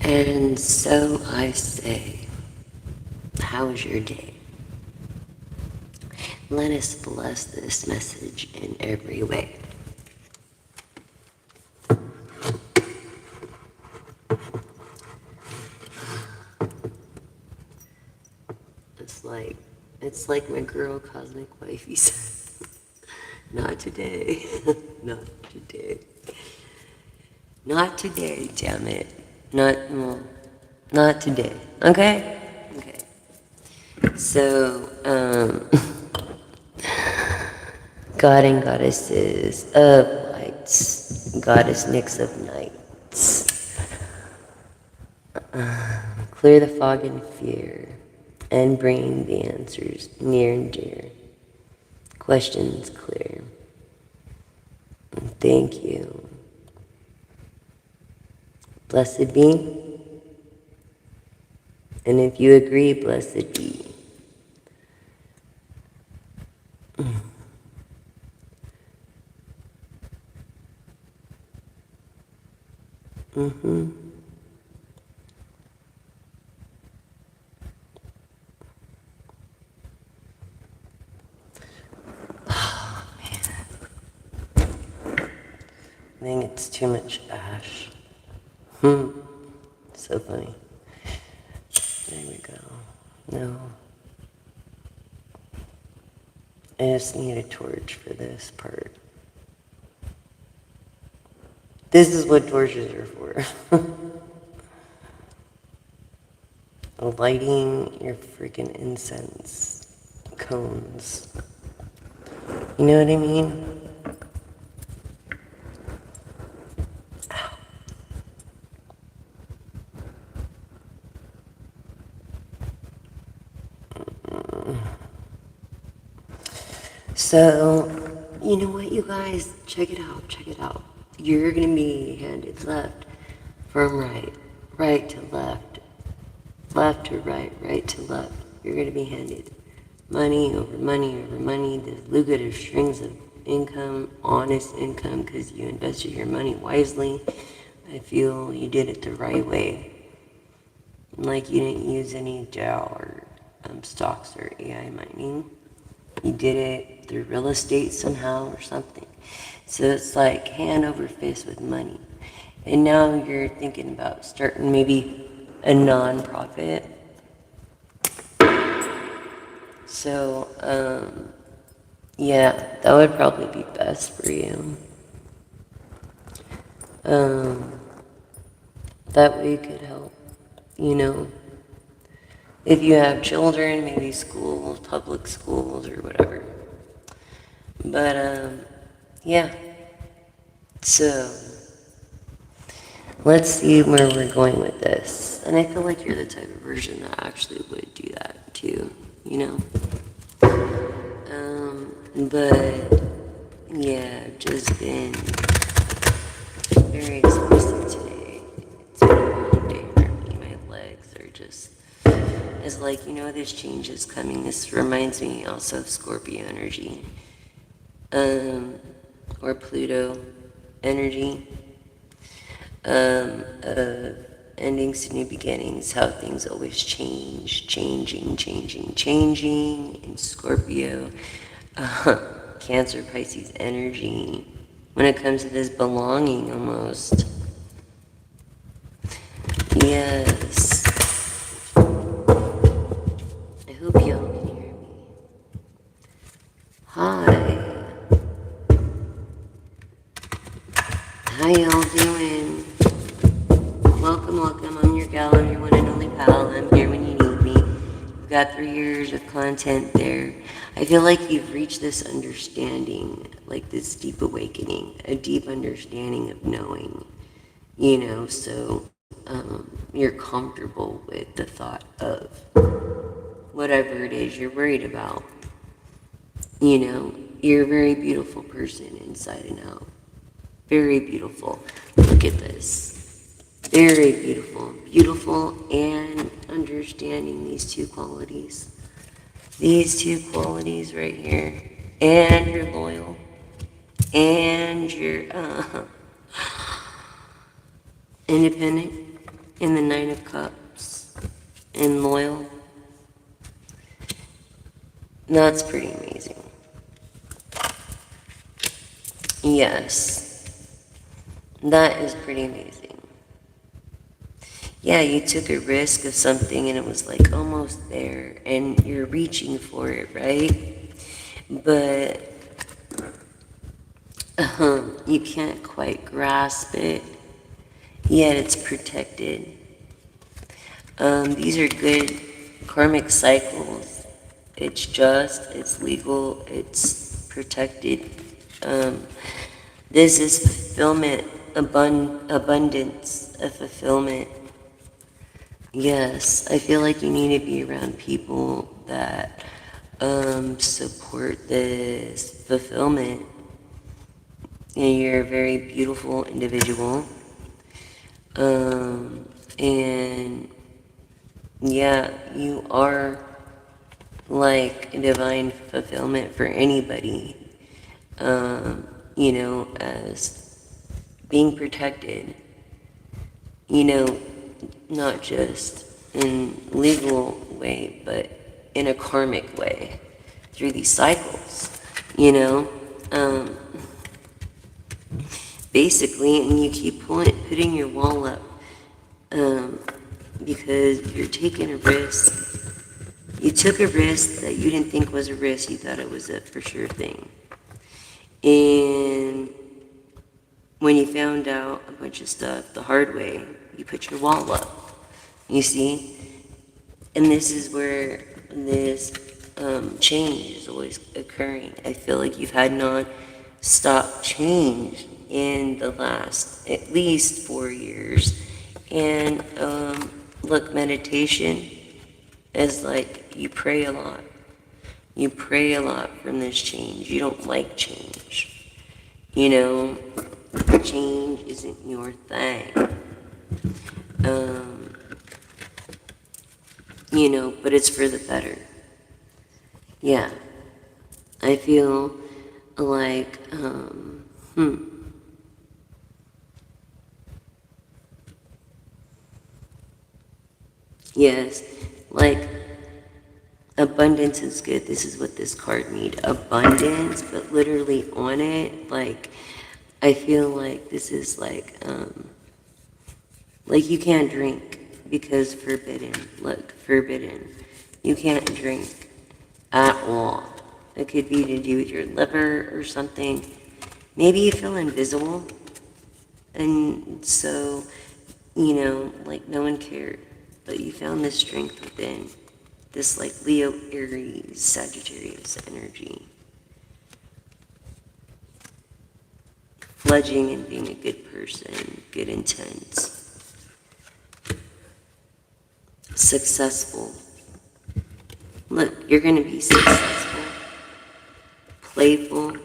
And so I say, how was your day? Let us bless this message in every way. It's like my girl Cosmic Wifey said, not today, not today. Not today, damn it. Not today. Okay? Okay. So, God and goddesses of lights, goddess Nyx of nights, clear the fog and fear, and bring the answers near and dear. Questions clear. Thank you. Blessed be. And if you agree, blessed be. Mm-hmm. Oh, man. I think it's too much ash. So funny. There we go. No. I just need a torch for this part. This is what torches are for. Lighting your freaking incense cones. You know what I mean? So, you know what, you guys? Check it out, check it out. You're gonna be handed left from right, right to left, left to right, right to left. You're gonna be handed money over money over money, the lucrative strings of income, honest income, because you invested your money wisely. I feel you did it the right way. Like you didn't use any Dow or stocks or AI mining. You did it through real estate somehow or something. So it's like hand over fist with money. And now you're thinking about starting maybe a non-profit. So, yeah, that would probably be best for you. That way you could help, you know. If you have children, maybe schools, public schools, or whatever. But, yeah. So, let's see where we're going with this. And I feel like you're the type of person that actually would do that, too, you know? But, yeah, I've just been very expressive today. It's been a long day for me. My legs are just... It's like, you know, this change is coming. This reminds me also of Scorpio energy. Or Pluto energy. Of endings to new beginnings, how things always change, changing, in Scorpio, Cancer, Pisces energy, when it comes to this belonging almost. Yes. I hope y'all can hear me. Hi. How y'all doing? Welcome, welcome. I'm your gal. I'm your one and only pal. I'm here when you need me. We've got 3 years of content there. I feel like you've reached this understanding, like this deep awakening, a deep understanding of knowing, you know, so you're comfortable with the thought of whatever it is you're worried about. You know, you're a very beautiful person inside and out. Very beautiful. Look at this. Very beautiful. Beautiful and understanding these two qualities. These two qualities right here. And you're loyal. And you're independent. and the Nine of Cups and loyal. That's pretty amazing. Yes, that is pretty amazing. Yeah, you took a risk of something and it was like almost there and you're reaching for it, right? But you can't quite grasp it, yet it's protected. These are good karmic cycles. It's just, it's legal, it's protected. This is fulfillment, abundance of fulfillment. Yes, I feel like you need to be around people that support this fulfillment. And you're a very beautiful individual. And yeah, you are like divine fulfillment for anybody, as being protected, not just in legal way, but in a karmic way through these cycles, basically, and you keep putting your wall up, because you're taking a risk. You took a risk that you didn't think was a risk. You thought it was a for sure thing. And when you found out a bunch of stuff the hard way, you put your wall up. You see? And this is where this change is always occurring. I feel like you've had non-stop change in the last at least 4 years. And look, meditation is like you pray a lot. You pray a lot from this change. You don't like change. Change isn't your thing. But it's for the better. Yeah. I feel like, yes, like, abundance is good. This is what this card means. Abundance, but literally on it, like, I feel like this is like you can't drink because forbidden. Look, forbidden. You can't drink at all. It could be to do with your liver or something. Maybe you feel invisible. And so, like no one cared. But you found this strength within. This like Leo, Aries, Sagittarius energy. Pledging and being a good person, good intent. Successful. Look, you're going to be successful, playful,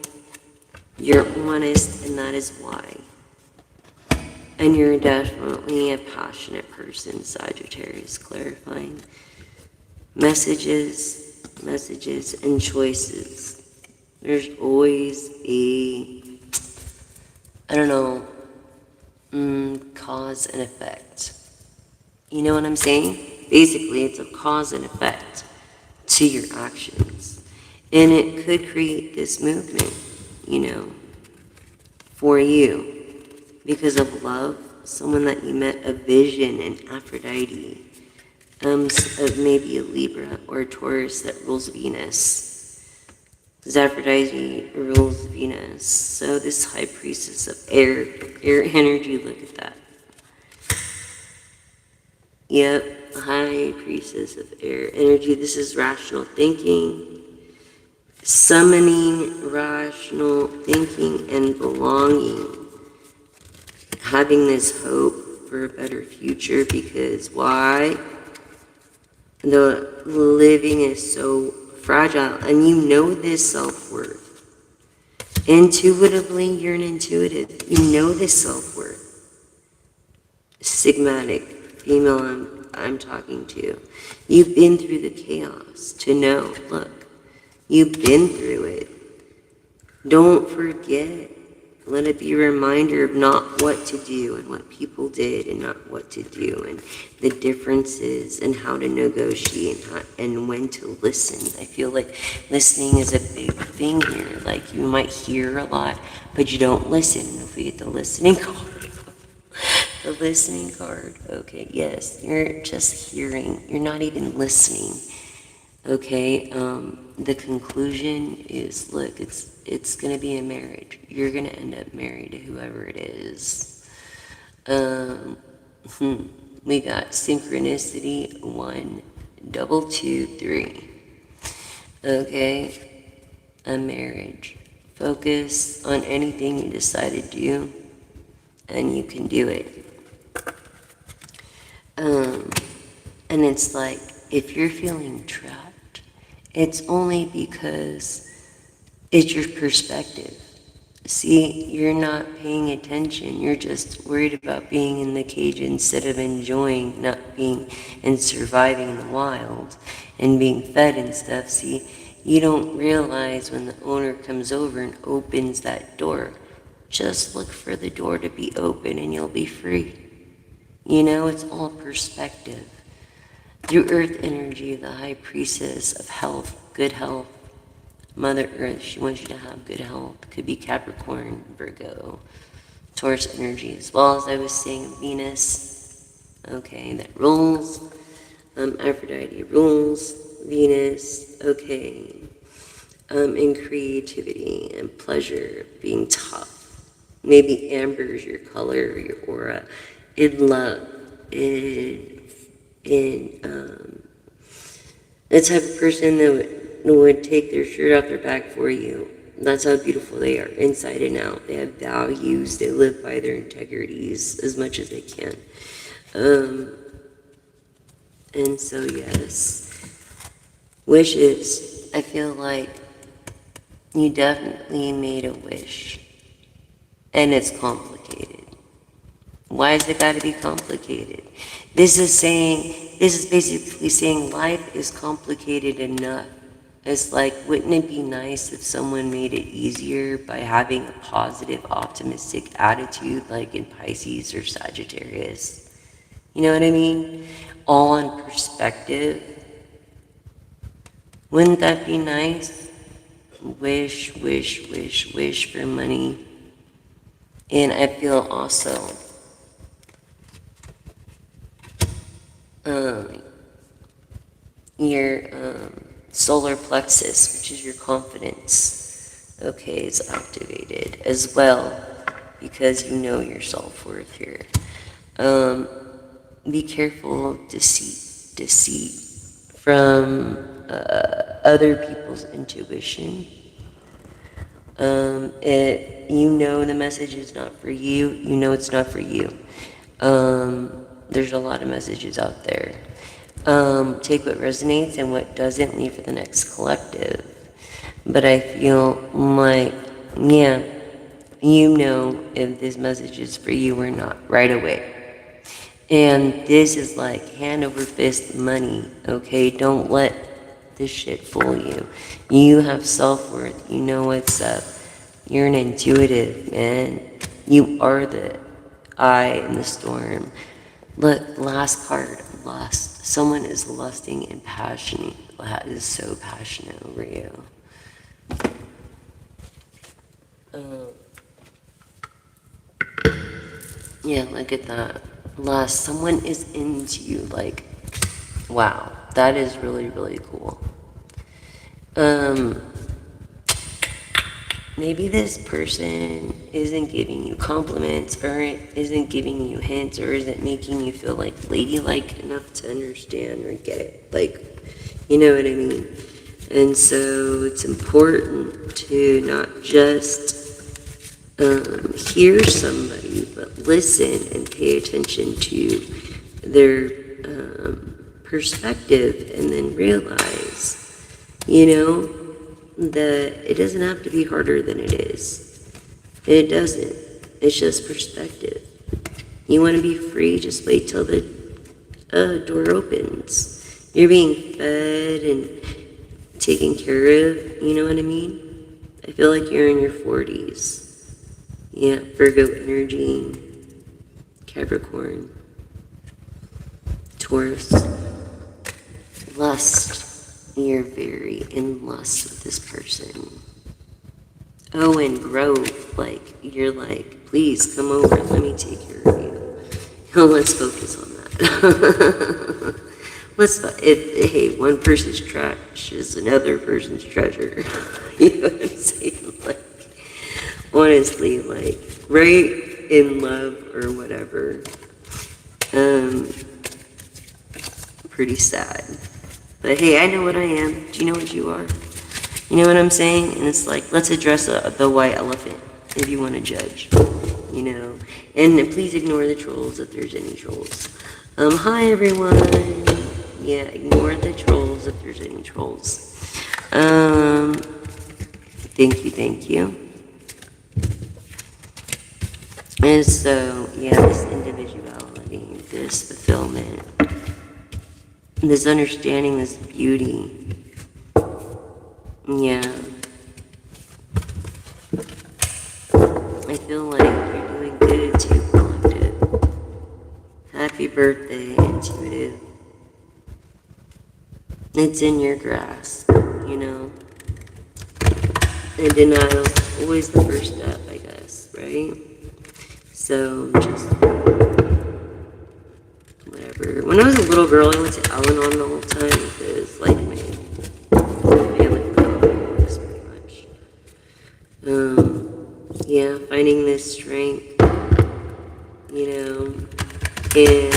you're honest, and that is why. And you're definitely a passionate person, Sagittarius, clarifying. Messages, and choices. There's always cause and effect. You know what I'm saying? Basically, it's a cause and effect to your actions. And it could create this movement, for you. Because of love, someone that you met, a vision, an Aphrodite, of maybe a Libra or a Taurus that rules Venus. Because Aphrodite rules Venus. So this high priestess of air energy, look at that. Yep, high priestess of air energy. This is rational thinking. Summoning rational thinking and belonging. Having this hope for a better future, because why? The living is so fragile, and you know this self-worth. Intuitively, you're an intuitive. You know this self-worth. Sigmatic, female I'm talking to. You've been through the chaos to know, look, you've been through it. Don't forget Let it be a reminder of not what to do and what people did and not what to do and the differences and how to negotiate and when to listen. I feel like listening is a big thing here. Like you might hear a lot, but you don't listen. If we get the listening card, the listening card, okay, yes, you're just hearing. You're not even listening. Okay, the conclusion is, look, it's gonna be a marriage. You're gonna end up married to whoever it is. We got synchronicity 1, double 2, 3. Okay, a marriage. Focus on anything you decide to do, and you can do it. And it's like, if you're feeling trapped, it's only because it's your perspective. See, you're not paying attention. You're just worried about being in the cage instead of enjoying not being and surviving in the wild and being fed and stuff. See, you don't realize when the owner comes over and opens that door. Just look for the door to be open and you'll be free. You know, it's all perspective. Through earth energy, the high priestess of health, good health, Mother Earth, she wants you to have good health. Could be Capricorn, Virgo, Taurus energy, as well as I was saying Venus, okay, that rules. Aphrodite rules Venus, okay, in creativity and pleasure, being tough. Maybe amber is your color or your aura. In love, in the type of person that would take their shirt off their back for you. That's how beautiful they are, inside and out. They have values. They live by their integrities as much as they can. And so, yes, wishes. I feel like you definitely made a wish, and it's complicated. Why has it got to be complicated? This is basically saying life is complicated enough. It's like, wouldn't it be nice if someone made it easier by having a positive, optimistic attitude, like in Pisces or Sagittarius? You know what I mean? All in perspective. Wouldn't that be nice? Wish, wish, wish, wish for money. And I feel also your solar plexus, which is your confidence, okay, is activated as well because you know your self-worth here. Be careful of deceit from other people's intuition. You know the message is not for you. You know it's not for you. There's a lot of messages out there. Take what resonates and what doesn't, leave for the next collective. But I feel like, yeah, you know if this message is for you or not right away. And this is like hand over fist money, okay? Don't let this shit fool you. You have self-worth. You know what's up. You're an intuitive, man. You are the eye in the storm. Look, last card, lust. Someone is lusting and passionate. That is so passionate over you. Yeah, look at that. Lust. Someone is into you. Like, wow. That is really, really cool. Maybe this person isn't giving you compliments or isn't giving you hints or isn't making you feel like ladylike enough to understand or get it. Like, you know what I mean? And so it's important to not just hear somebody, but listen and pay attention to their perspective and then realize, you know, that it doesn't have to be harder than it is. It doesn't. It's just perspective. You want to be free, just wait till the door opens. You're being fed and taken care of, you know what I mean? I feel like you're in your 40s. Yeah, Virgo energy, Capricorn, Taurus, lust. You're very in lust with this person. Oh, and growth. Like, you're like, please come over, let me take care of you. Let's focus on that. Hey, one person's trash is another person's treasure. You know what I'm saying? Like, honestly, like, right in love or whatever. Pretty sad. But hey, I know what I am. Do you know what you are? You know what I'm saying? And it's like, let's address the white elephant if you want to judge. You know? And please ignore the trolls if there's any trolls. Hi everyone. Yeah, ignore the trolls if there's any trolls. Thank you. And so, yeah, this individuality, this fulfillment, this understanding, this beauty. Yeah. I feel like you're doing good too, collective. Happy birthday, intuitive. It's in your grasp, you know? And denial is always the first step, I guess, right? So, just whatever. When I was a little girl, I went to Al-Anon all the time because, like, my family was alcoholics, pretty much. Yeah, finding this strength, you know, and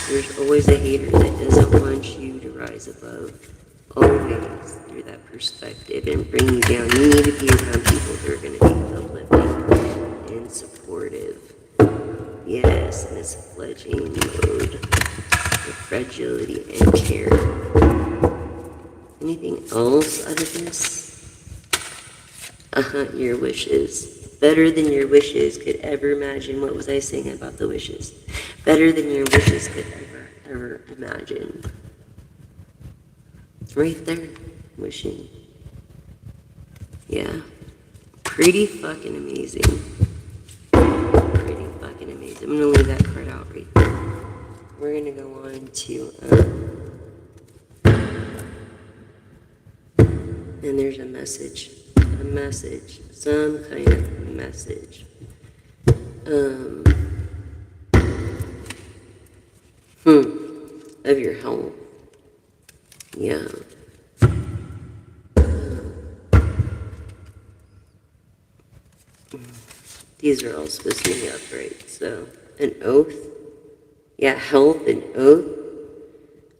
there's always a hater that doesn't want you to rise above, always through that perspective and bring you down. You need to be around people that are going to be uplifting and supportive. Yes, in this fledgling mode of fragility and care. Anything else out of this? Your wishes. Better than your wishes could ever imagine. What was I saying about the wishes? Better than your wishes could ever imagine. Right there. Wishing. Yeah. Pretty fucking amazing. Pretty fucking amazing. I'm gonna leave that card out right there. We're gonna go on to, and there's a message. A message. Some kind of message. Of your health. Yeah. These are all supposed to be upright. So, an oath. Yeah, health and oath.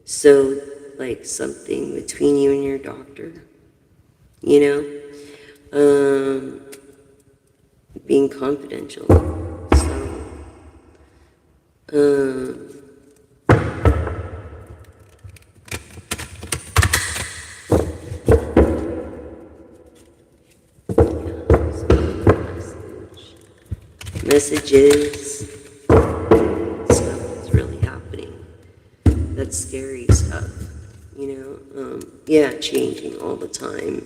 So, like something between you and your doctor. You know? Being confidential. So, messages, stuff that's really happening. That's scary stuff, you know? Yeah, changing all the time.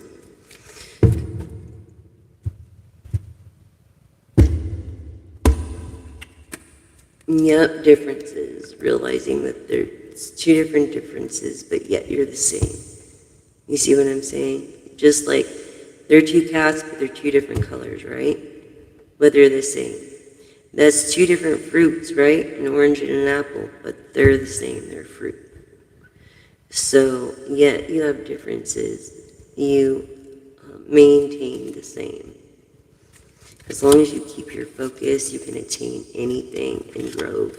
Yep, differences. Realizing that there's two different differences, but yet you're the same. You see what I'm saying? Just like they're two cats, but they're two different colors, right? But they're the same. That's two different fruits, right? An orange and an apple, but they're the same. They're fruit. So, yeah, you have differences. You maintain the same. As long as you keep your focus, you can attain anything and grow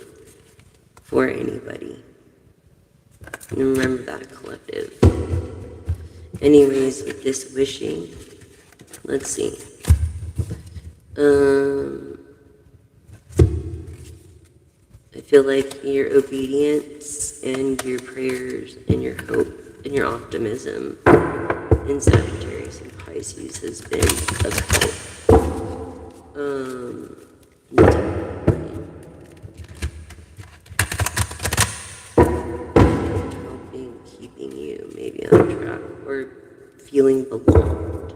for anybody. And remember that, collective. Anyways, with this wishing, let's see. I feel like your obedience and your prayers and your hope and your optimism in Sagittarius and Pisces has been of help. Helping, keeping you maybe on track or feeling belonged.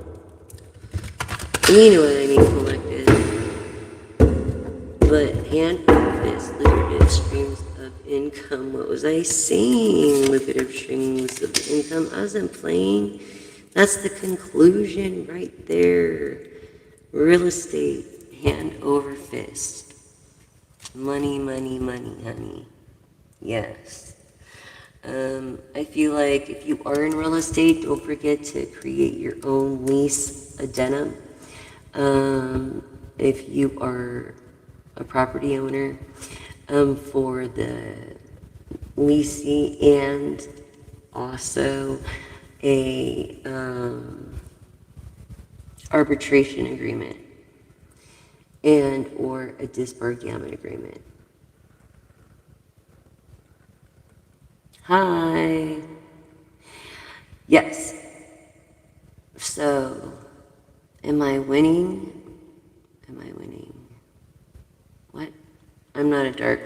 And you know what I mean, collective. But hand over fist, lucrative streams of income. What was I saying? Lucrative streams of income. I wasn't playing. That's the conclusion right there. Real estate, hand over fist. Money, money, money, honey. Yes. I feel like if you are in real estate, don't forget to create your own lease addendum. If you are a property owner, for the leasing, and also a arbitration agreement and or a disbargainment agreement. Hi. Yes. So, am I winning? Am I winning? What? I'm not a dark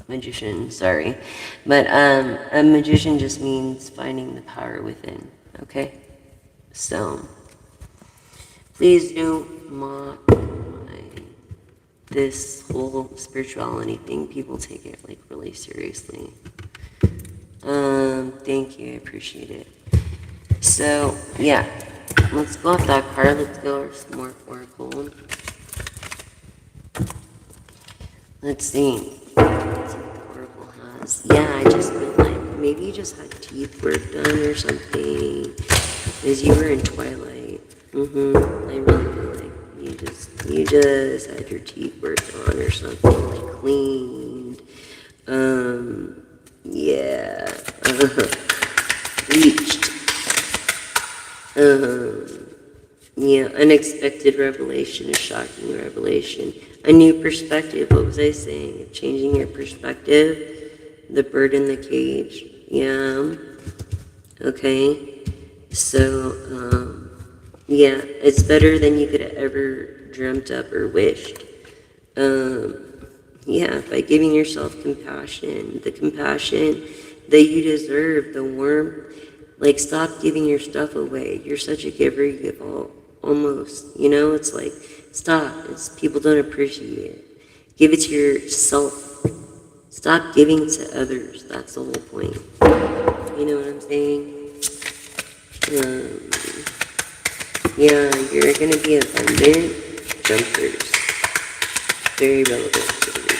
magician, sorry. But a magician just means finding the power within, okay? So, please don't mock this whole spirituality thing. People take it like really seriously. Thank you, I appreciate it. So, yeah, let's go off that card. Let's go over some more oracle. Let's see. Let's see what the oracle has. Yeah, I just feel like maybe you just had teeth work done or something, because you were in Twilight. I really feel like you just had your teeth worked on or something, like cleaned. Yeah. Bleached. Yeah, unexpected revelation, a shocking revelation, a new perspective. What was I saying? Changing your perspective, the bird in the cage. Yeah. Okay. So, yeah, it's better than you could have ever dreamt up or wished. Yeah, by giving yourself compassion, the compassion that you deserve, the warmth. Like, stop giving your stuff away. You're such a giver, you give all, almost. You know, it's like, stop. It's, people don't appreciate it. Give it to yourself. Stop giving to others. That's the whole point. You know what I'm saying? Yeah, you're going to be abundant jumpers. Very relevant to the reading.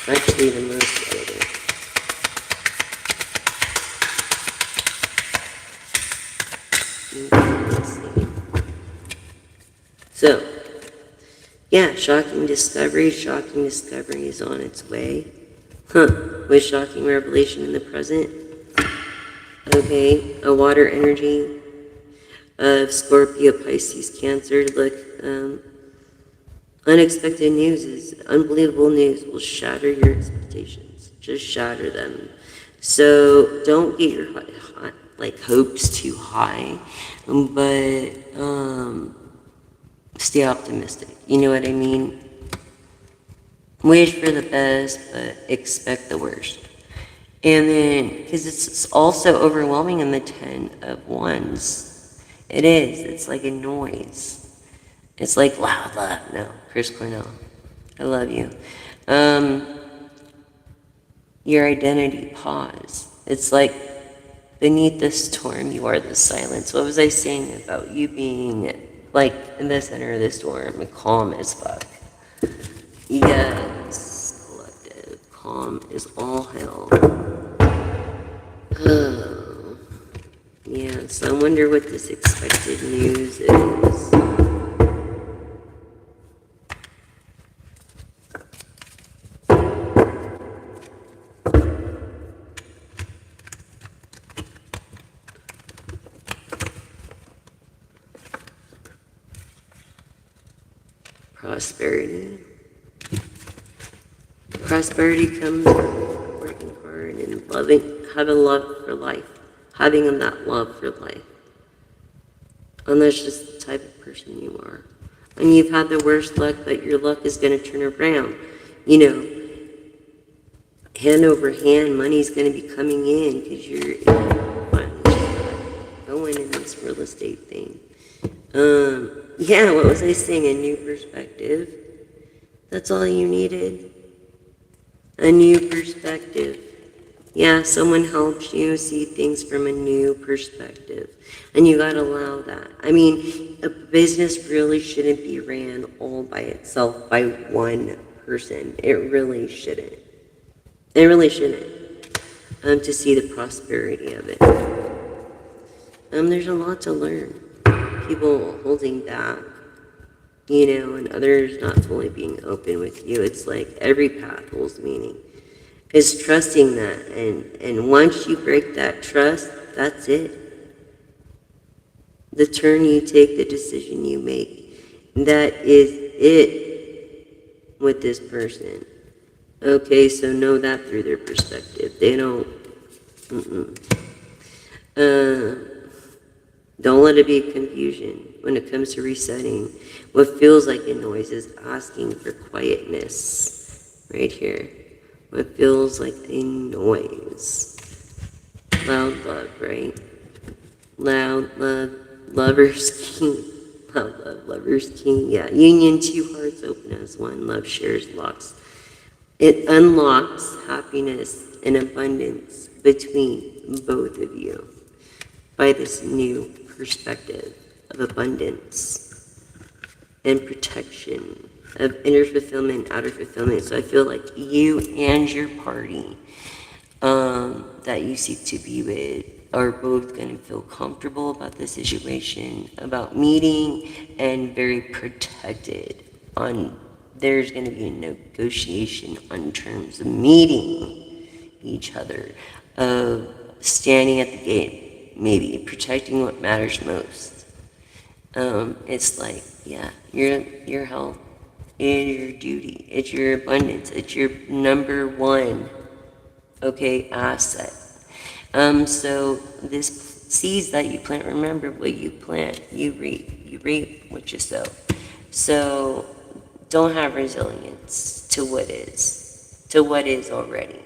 Actually, the most relevant. Let's see. So, yeah, shocking discovery is on its way. With shocking revelation in the present. Okay, a water energy of Scorpio, Pisces, Cancer. Look, unexpected news is unbelievable news will shatter your expectations. Just shatter them. So don't get your hopes too high, but stay optimistic. You know what I mean? Wish for the best, but expect the worst. And then, because it's also overwhelming in the 10 of Wands. It is. It's like a noise. It's like loud. No, Chris Cornell, I love you. Your identity pause. It's like beneath the storm, you are the silence. What was I saying about you being like in the center of the storm, calm as fuck? Yes, collective. Calm is all hell. Oh. Yeah, so I wonder what this expected news is. Prosperity. Prosperity comes from working hard and having love for life, having that love for life. And that's just the type of person you are. And you've had the worst luck, but your luck is going to turn around. You know, hand over hand, money's going to be coming in because you're finally going in this real estate thing. Yeah, what was I saying? A new perspective. That's all you needed. A new perspective. Yeah, someone helps you see things from a new perspective. And you gotta allow that. I mean, a business really shouldn't be ran all by itself by one person. It really shouldn't. It really shouldn't. To see the prosperity of it. There's a lot to learn. People holding back, and others not fully being open with you. It's like every path holds meaning. Is trusting that, and once you break that trust, that's it. The turn you take, the decision you make, that is it with this person. Okay, so know that through their perspective. They don't. Don't let it be confusion when it comes to resetting. What feels like a noise is asking for quietness. Right here. What feels like a noise. Loud love, right? Loud love, lover's king. Loud love, lover's king. Yeah, union, two hearts open as one. Love shares locks. It unlocks happiness and abundance between both of you by this new perspective of abundance and protection, of inner fulfillment, outer fulfillment. So I feel like you and your party that you seek to be with are both going to feel comfortable about the situation, about meeting, and very protected on. There's going to be a negotiation on terms of meeting each other, of standing at the gate, maybe protecting what matters most. It's like, yeah, your health is your duty. It's your abundance. It's your number one, asset. So this seeds that you plant, remember what you plant, you reap. You reap what you sow. So don't have resilience to what is already.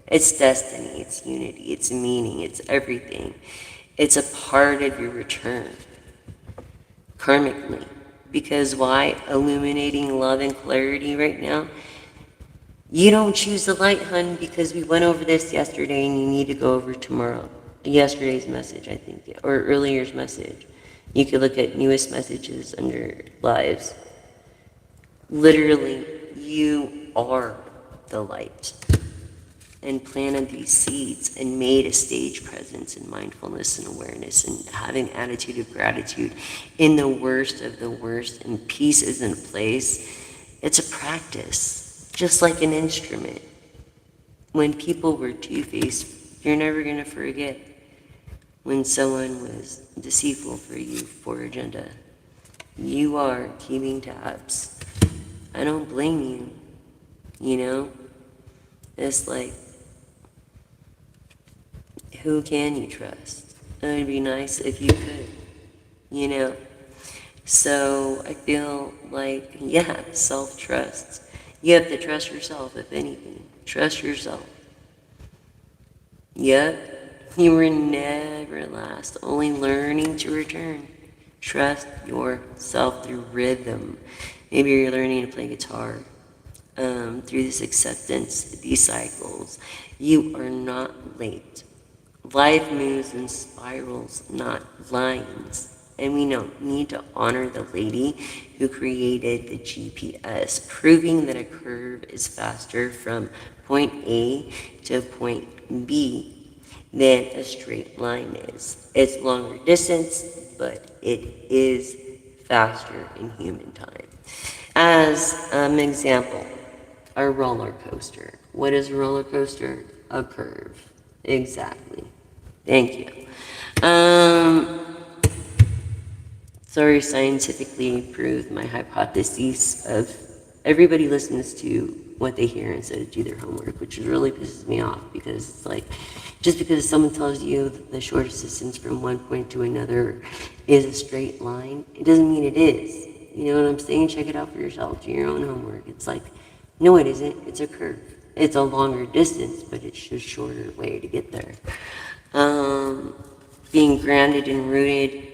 It's destiny, it's unity, it's meaning, it's everything. It's a part of your return, karmically. Because why? Illuminating love and clarity right now. You don't choose the light, hun, because we went over this yesterday and you need to go over tomorrow. Yesterday's message, I think, or earlier's message. You could look at newest messages under lives. Literally, you are the light, and planted these seeds and made a stage presence and mindfulness and awareness and having attitude of gratitude in the worst of the worst, and peace is in place. It's a practice, just like an instrument. When people were two-faced, you're never going to forget when someone was deceitful for you for agenda. You are keeping tabs. I don't blame you, It's like, who can you trust? It would be nice if you could, So I feel like, self-trust. You have to trust yourself, if anything. Trust yourself. Yep, you were never last, only learning to return. Trust yourself through rhythm. Maybe you're learning to play guitar. Through this acceptance, these cycles, you are not late. Life moves in spirals, not lines. And we need to honor the lady who created the GPS, proving that a curve is faster from point A to point B than a straight line is. It's longer distance, but it is faster in human time. As an example, a roller coaster. What is a roller coaster? A curve. Exactly. Thank you. Sorry, scientifically proved my hypothesis of everybody listens to what they hear instead of do their homework, which really pisses me off, because it's like, just because someone tells you that the shortest distance from one point to another is a straight line, it doesn't mean it is. You know what I'm saying? Check it out for yourself. Do your own homework. It's like, no, it isn't. It's a curve. It's a longer distance, but it's just a shorter way to get there. Being grounded and rooted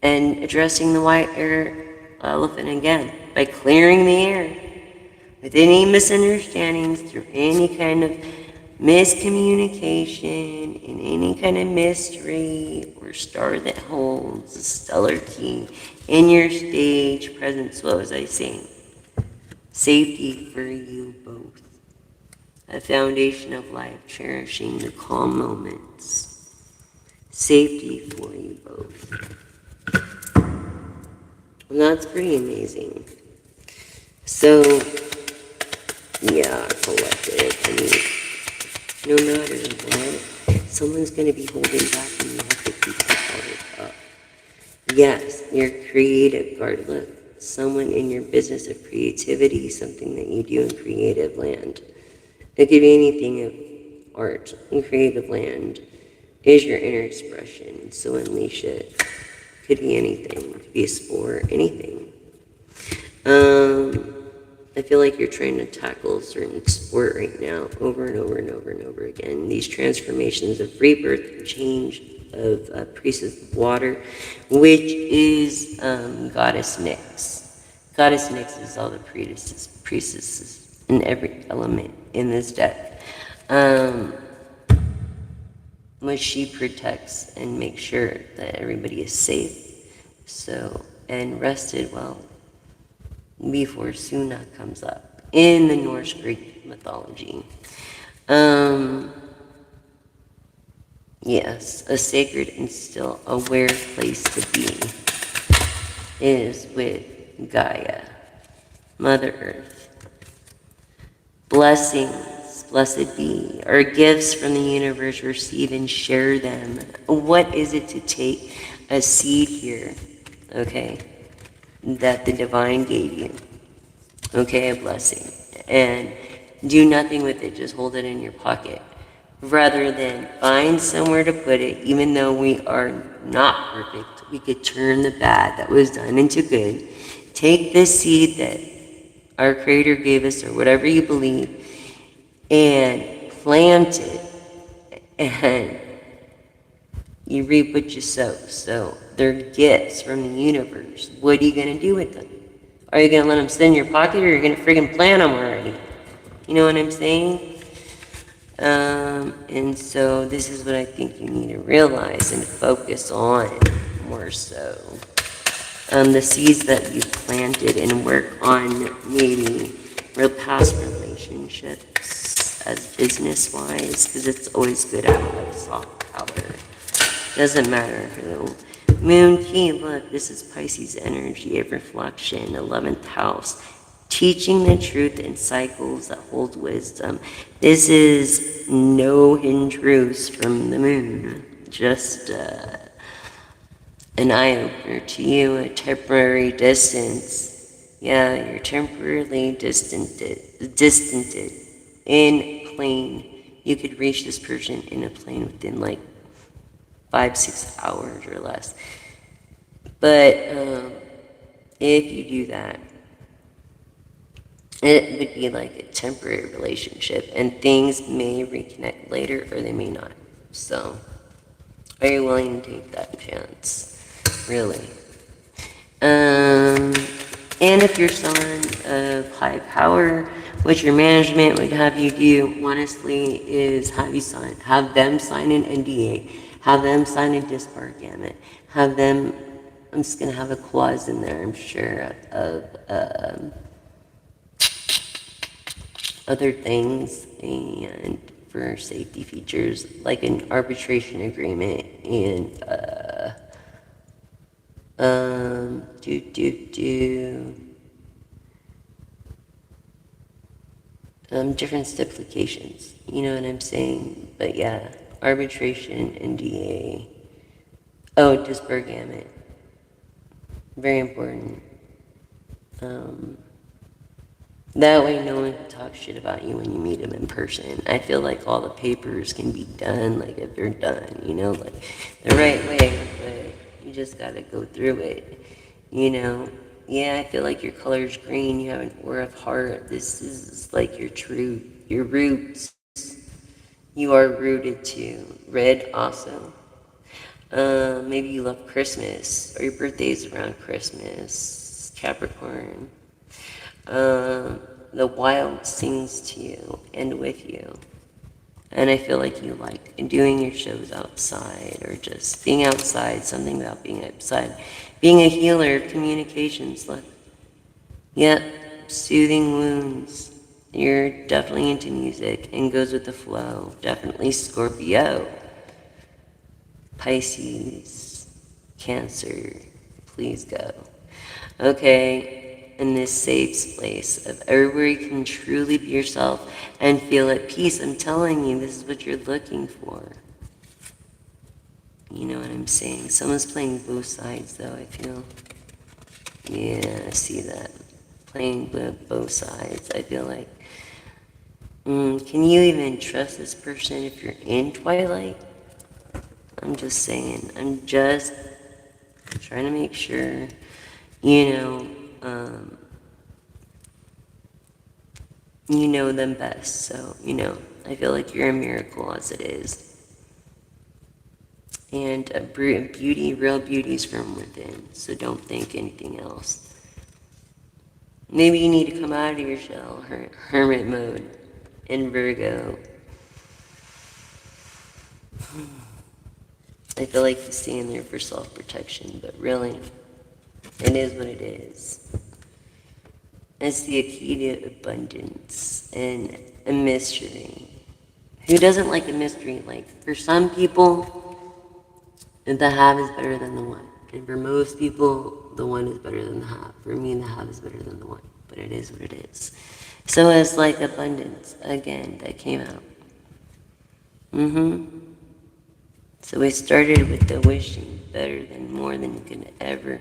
and addressing the white air elephant again by clearing the air with any misunderstandings through any kind of miscommunication and any kind of mystery or star that holds a stellar key in your stage presence. What was I saying? Safety for you both. A foundation of life, cherishing the calm moments. Safety for you both. And that's pretty amazing. So, yeah, collective. I mean, no matter what, someone's going to be holding back and you have to keep the heart up. Yes, you're creative, regardless. Someone in your business of creativity, something that you do in creative land. It could be anything of art in creative land is your inner expression. So unleash it. Could be anything. It could be a sport, anything. I feel like you're trying to tackle a certain sport right now over and over and over and over again. These transformations of rebirth and change of priestess of water, which is goddess Nyx. Goddess Nyx is all the priestesses in every element in this deck. Which she protects and makes sure that everybody is safe. So, and rested well before Suna comes up in the Norse Greek mythology. Yes, a sacred and still aware place to be is with Gaia, Mother Earth. Blessings, blessed be, are gifts from the universe. Receive and share them. What is it to take a seed here, okay, that the divine gave you? Okay, a blessing. And do nothing with it, just hold it in your pocket. Rather than find somewhere to put it, even though we are not perfect, we could turn the bad that was done into good. Take this seed that our Creator gave us, or whatever you believe, and plant it, and you reap what you sow. So they're gifts from the universe. What are you going to do with them? Are you going to let them sit in your pocket, or are you going to friggin' plant them already? You know what I'm saying? And so this is what I think you need to realize and focus on more so. The seeds that you planted, and work on maybe real past relationships as business-wise, because it's always good to have like soft power. Doesn't matter who. Moon key, look, this is Pisces energy of reflection, 11th house. Teaching the truth in cycles that hold wisdom. This is no hidden truths from the moon. Just an eye-opener to you, a temporary distance. Yeah, you're temporarily distanted in plane. You could reach this person in a plane within like 5-6 hours or less. But if you do that, it would be like a temporary relationship, and things may reconnect later or they may not. So, are you willing to take that chance? Really? And if you're someone of high power, what your management would have you do, honestly, is have them sign an NDA, have them sign a disbarred gamut, have them, I'm just going to have a clause in there, I'm sure, of other things, and for safety features, like an arbitration agreement, and different stipulations, you know what I'm saying? But yeah, arbitration, NDA, disbarred gamut, very important. That way no one can talk shit about you when you meet them in person. I feel like all the papers can be done, like if they're done, you know, like the right way, but you just gotta go through it, you know. Yeah, I feel like your color's green, you have an aura of heart. This is like your roots. You are rooted to. Red also. Maybe you love Christmas, or your birthday's around Christmas, Capricorn. The wild sings to you and with you. And I feel like you like doing your shows outside, or just being outside, something about being outside. Being a healer of communications, look. Yep, soothing wounds. You're definitely into music and goes with the flow. Definitely Scorpio. Pisces, Cancer, please go. Okay, in this safe place of everywhere you can truly be yourself and feel at peace. I'm telling you, this is what you're looking for. You know what I'm saying? Someone's playing both sides, though, I feel. Yeah, I see that. Playing both sides, I feel like. Can you even trust this person if you're in Twilight? I'm just saying. I'm just trying to make sure, you know them best. So, I feel like you're a miracle as it is. And real beauty's from within. So don't think anything else. Maybe you need to come out of your shell, hermit mode, in Virgo. I feel like you stand there for self-protection, but really, it is what it is. It's the key to abundance and a mystery. Who doesn't like a mystery? Like, for some people, the have is better than the one. And for most people, the one is better than the have. For me, the have is better than the one. But it is what it is. So it's like abundance, again, that came out. So we started with the wishing better than more than you can ever.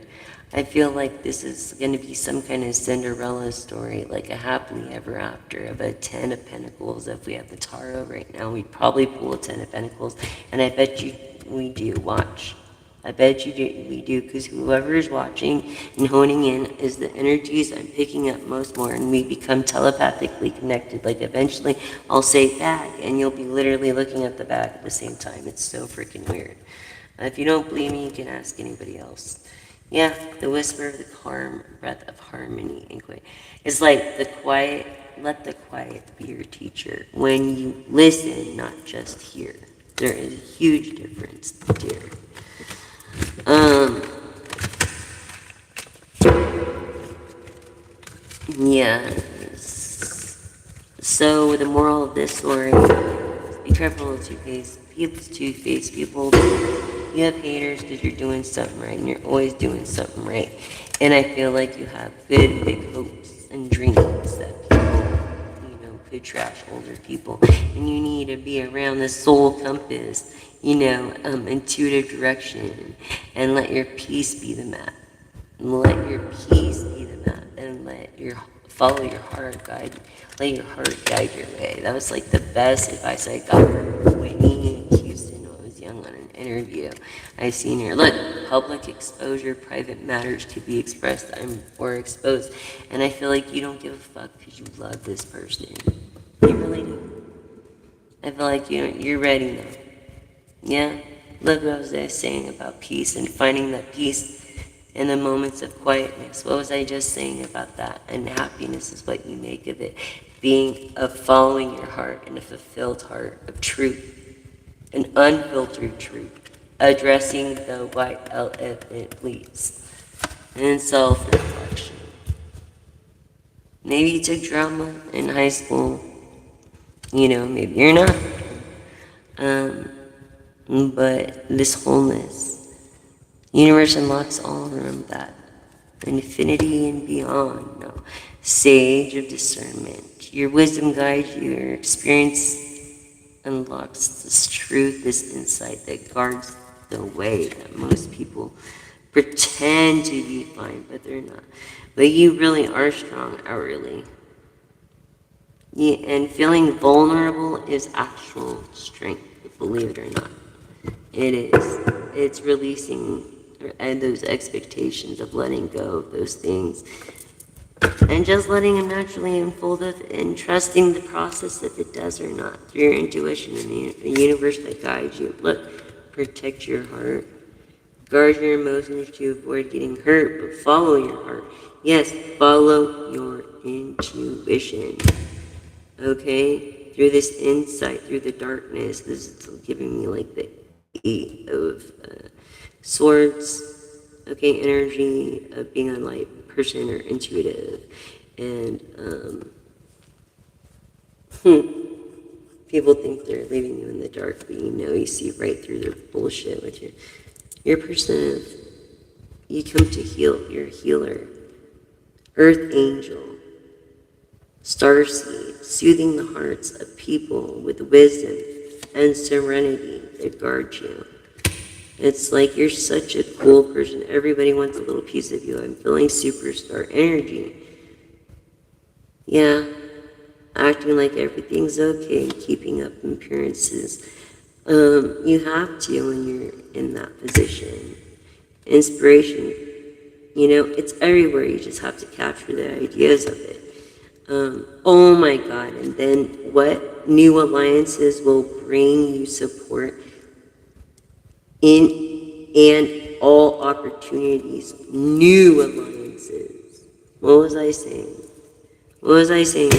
I feel like this is going to be some kind of Cinderella story, like a happily ever after of a 10 of Pentacles. If we have the Tarot right now, we'd probably pull a 10 of Pentacles. And I bet you we do. Watch. I bet you we do, because whoever is watching and honing in is the energies I'm picking up most more, and we become telepathically connected. Like, eventually I'll say bag, and you'll be literally looking at the bag at the same time. It's so freaking weird. If you don't believe me, you can ask anybody else. Yeah, the whisper of the calm breath of harmony and quiet. It's like the quiet, let the quiet be your teacher. When you listen, not just hear. There is a huge difference, dear. Yeah. So the moral of this story is be careful of two-faced people. You have haters because you're doing something right, and you're always doing something right. And I feel like you have good, big hopes and dreams that people, could trash older people. And you need to be around the soul compass, intuitive direction, and let your peace be the map. Let your peace be the map, and follow your heart guide. Let your heart guide your way. That was like the best advice I got from Whitney Houston when I was young on an interview. I seen her. Look, public exposure, private matters could be expressed or exposed, and I feel like you don't give a fuck because you love this person. You really do. I feel like you're ready now. Yeah? Look what I was saying about peace and finding that peace in the moments of quietness. What was I just saying about that? And happiness is what you make of it. Following your heart, and a fulfilled heart of truth, an unfiltered truth, addressing the white elephant leaves, and self-reflection. Maybe you took drama in high school. Maybe you're not. But this wholeness, universe unlocks all, remember that. Infinity and beyond. No. Sage of discernment. Your wisdom guides you. Your experience unlocks this truth, this insight that guards the way that most people pretend to be fine, but they're not. But you really are strong outwardly. Yeah, and feeling vulnerable is actual strength, believe it or not. It is. It's releasing those expectations of letting go of those things and just letting them naturally unfold and trusting the process if it does or not through your intuition and the universe that guides you. Look, protect your heart. Guard your emotions to avoid getting hurt, but follow your heart. Yes, follow your intuition. Okay? Through this insight, through the darkness, this is giving me like the Eight of Swords. Okay, energy of being a light person or intuitive. And people think they're leaving you in the dark, but you see right through their bullshit with you. You're a person of, you come to heal, you're a healer. Earth angel, starseed, soothing the hearts of people with wisdom and serenity that guard you. It's like you're such a cool person. Everybody wants a little piece of you. I'm feeling superstar energy. Yeah, acting like everything's okay, keeping up appearances. You have to when you're in that position. Inspiration, it's everywhere. You just have to capture the ideas of it. Oh my God. And then what new alliances will bring you support in and all opportunities? New alliances. What was I saying? What was I saying?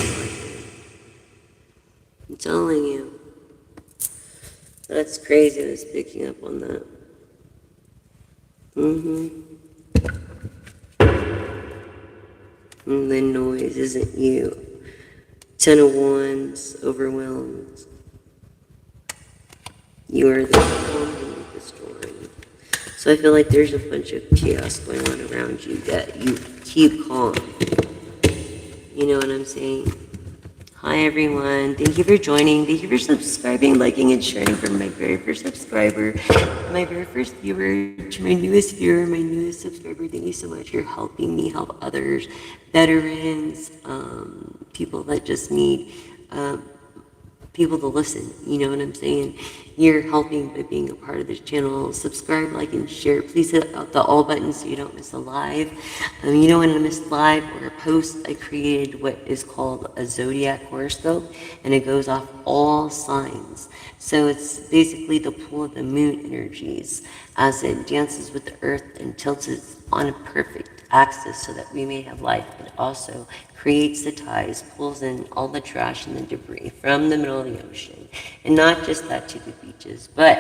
I'm telling you. That's crazy. I was picking up on that. And the noise isn't you. 10 of Wands, overwhelmed. You are the calm beneath the storm. So I feel like there's a bunch of chaos going on around you that you keep calm. You know what I'm saying? Hi everyone, thank you for joining. Thank you for subscribing, liking, and sharing from my very first subscriber, my very first viewer, to my newest viewer, my newest subscriber. Thank you so much. You're helping me help others, veterans, people that just need people to listen. You know what I'm saying? You're helping by being a part of this channel. Subscribe, like, and share. Please hit the all button so you don't miss a live. When I miss live or a post, I created what is called a zodiac horoscope, and it goes off all signs. So it's basically the pull of the moon energies as it dances with the earth and tilts it on a perfect axis so that we may have life, but also creates the tides, pulls in all the trash and the debris from the middle of the ocean. And not just that to the beaches, but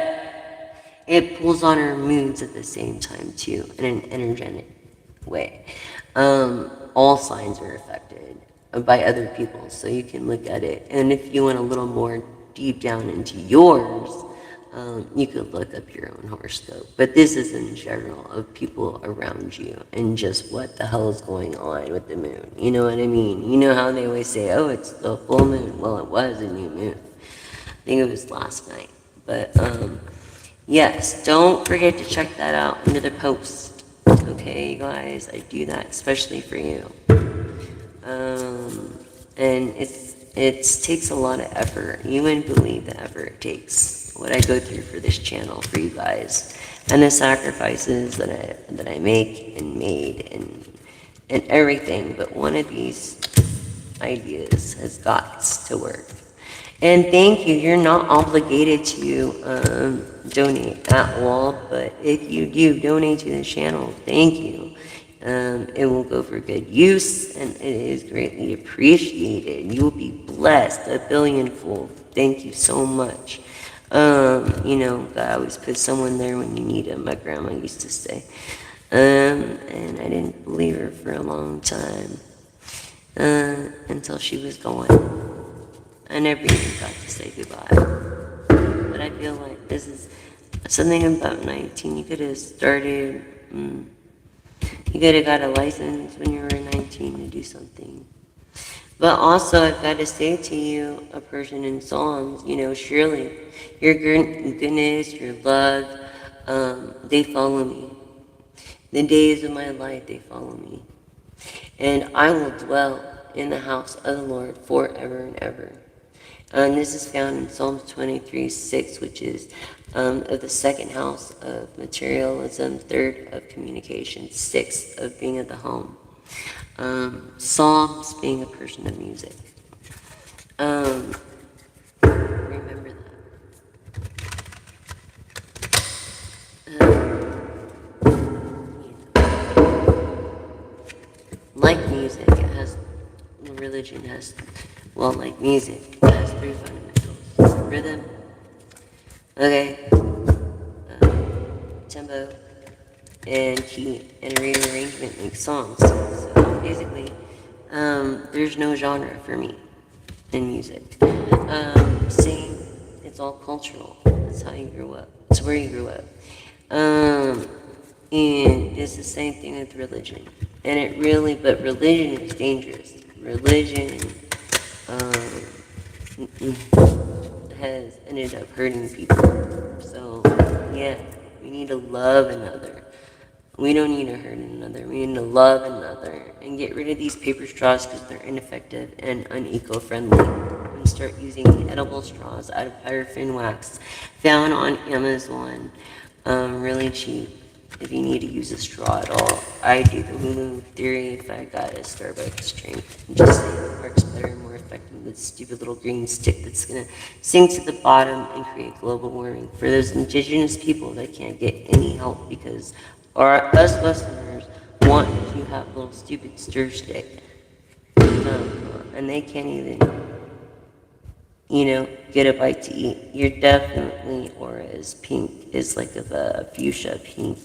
it pulls on our moods at the same time too, in an energetic way. All signs are affected by other people, so you can look at it. And if you want a little more deep down into yours, you could look up your own horoscope. But this is in general of people around you and just what the hell is going on with the moon. You know what I mean? You know how they always say, oh, it's the full moon. Well, it was a new moon. I think it was last night. But yes, don't forget to check that out under the post. Okay, guys, I do that especially for you. And it takes a lot of effort. You wouldn't believe the effort it takes, what I go through for this channel for you guys, and the sacrifices that I make and made and everything. But one of these ideas has got to work. And thank you. You're not obligated to donate at all, but if you do donate to the channel, thank you. It will go for good use, and it is greatly appreciated. You will be blessed a billionfold. Thank you so much. God always put someone there when you need them, my grandma used to say. And I didn't believe her for a long time, until she was gone. I never even got to say goodbye. But I feel like this is something about 19. You could have started, you could have got a license when you were 19 to do something. But also, I've got to say to you, a person in Psalms, surely your goodness, your love, they follow me. The days of my life, they follow me. And I will dwell in the house of the Lord forever and ever. And this is found in Psalms 23:6, which is of the second house of materialism, third of communication, sixth of being at the home. Psalms being a person of music. Remember that. religion has, well, like music, it has three fundamentals: rhythm, okay, tempo, and key, and rearrangement makes songs. So basically, there's no genre for me in music. Singing, it's all cultural. That's how you grew up. It's where you grew up. And it's the same thing with religion. And it really, but religion is dangerous. Religion has ended up hurting people. So, yeah, we need to love another. We don't need to hurt another. We need to love another and get rid of these paper straws because they're ineffective and uneco-friendly. And start using edible straws out of paraffin wax found on Amazon, really cheap. If you need to use a straw at all, I do the Hulu theory if I got a Starbucks drink. Just saying it works better and more effective than this stupid little green stick that's gonna sink to the bottom and create global warming for those indigenous people that can't get any help because us Westerners want to have a little stupid stir stick. And they can't even, get a bite to eat. You're definitely aura is pink, is like a fuchsia pink.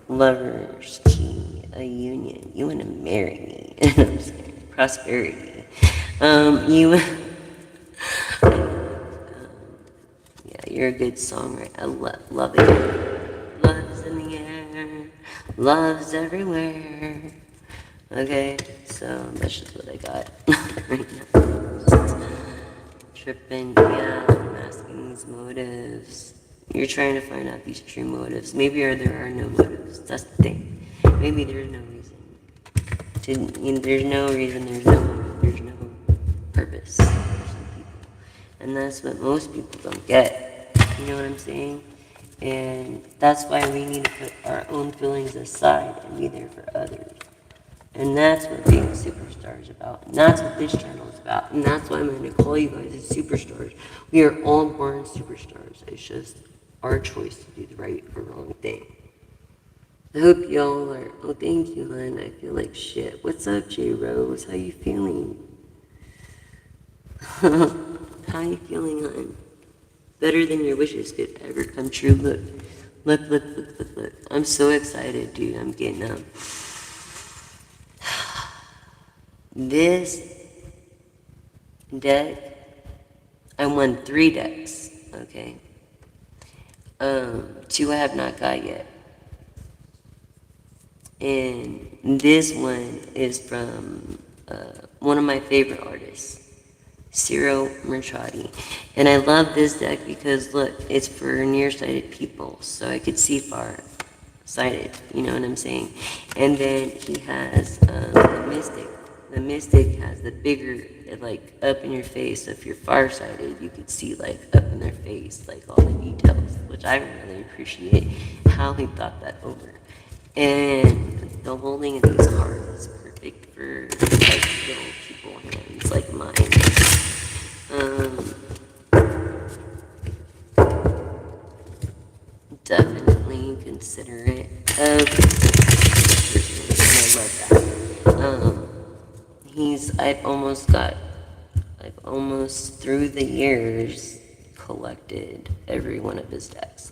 Lovers key, a union. You want to marry me. And I'm saying prosperity. You, yeah, you're a good songwriter. I love it. Love's in the air. Love's everywhere. Okay, so that's just what I got right now. Just tripping, yeah, masking these motives. You're trying to find out these true motives. Maybe there are no motives. That's the thing. Maybe there's no reason. There's no reason, there's no motive, there's no purpose for some people. And that's what most people don't get. You know what I'm saying? And that's why we need to put our own feelings aside and be there for others. And that's what being a superstar is about. And that's what this channel is about. And that's why I'm going to call you guys superstars. We are all born superstars. It's just our choice to do the right or wrong thing. I hope y'all are, oh, thank you, hon. I feel like shit. What's up, J Rose? How you feeling? How you feeling, hon? Better than your wishes could ever come true. Look. I'm so excited, dude. I'm getting up. This deck, I won 3 decks, okay? 2 I have not got yet. And this one is from one of my favorite artists, Ciro Merchati. And I love this deck because, look, it's for nearsighted people, so I could see far-sighted, you know what I'm saying? And then he has the Mystic. The Mystic has the bigger, like, up in your face. So if you're farsighted, you could see, like, up in their face, like, all the details, which I really appreciate how he thought that over. And the holding of these cards is perfect for, like, little people hands, like mine. Definitely consider it. I love that. I've almost through the years collected every one of his decks,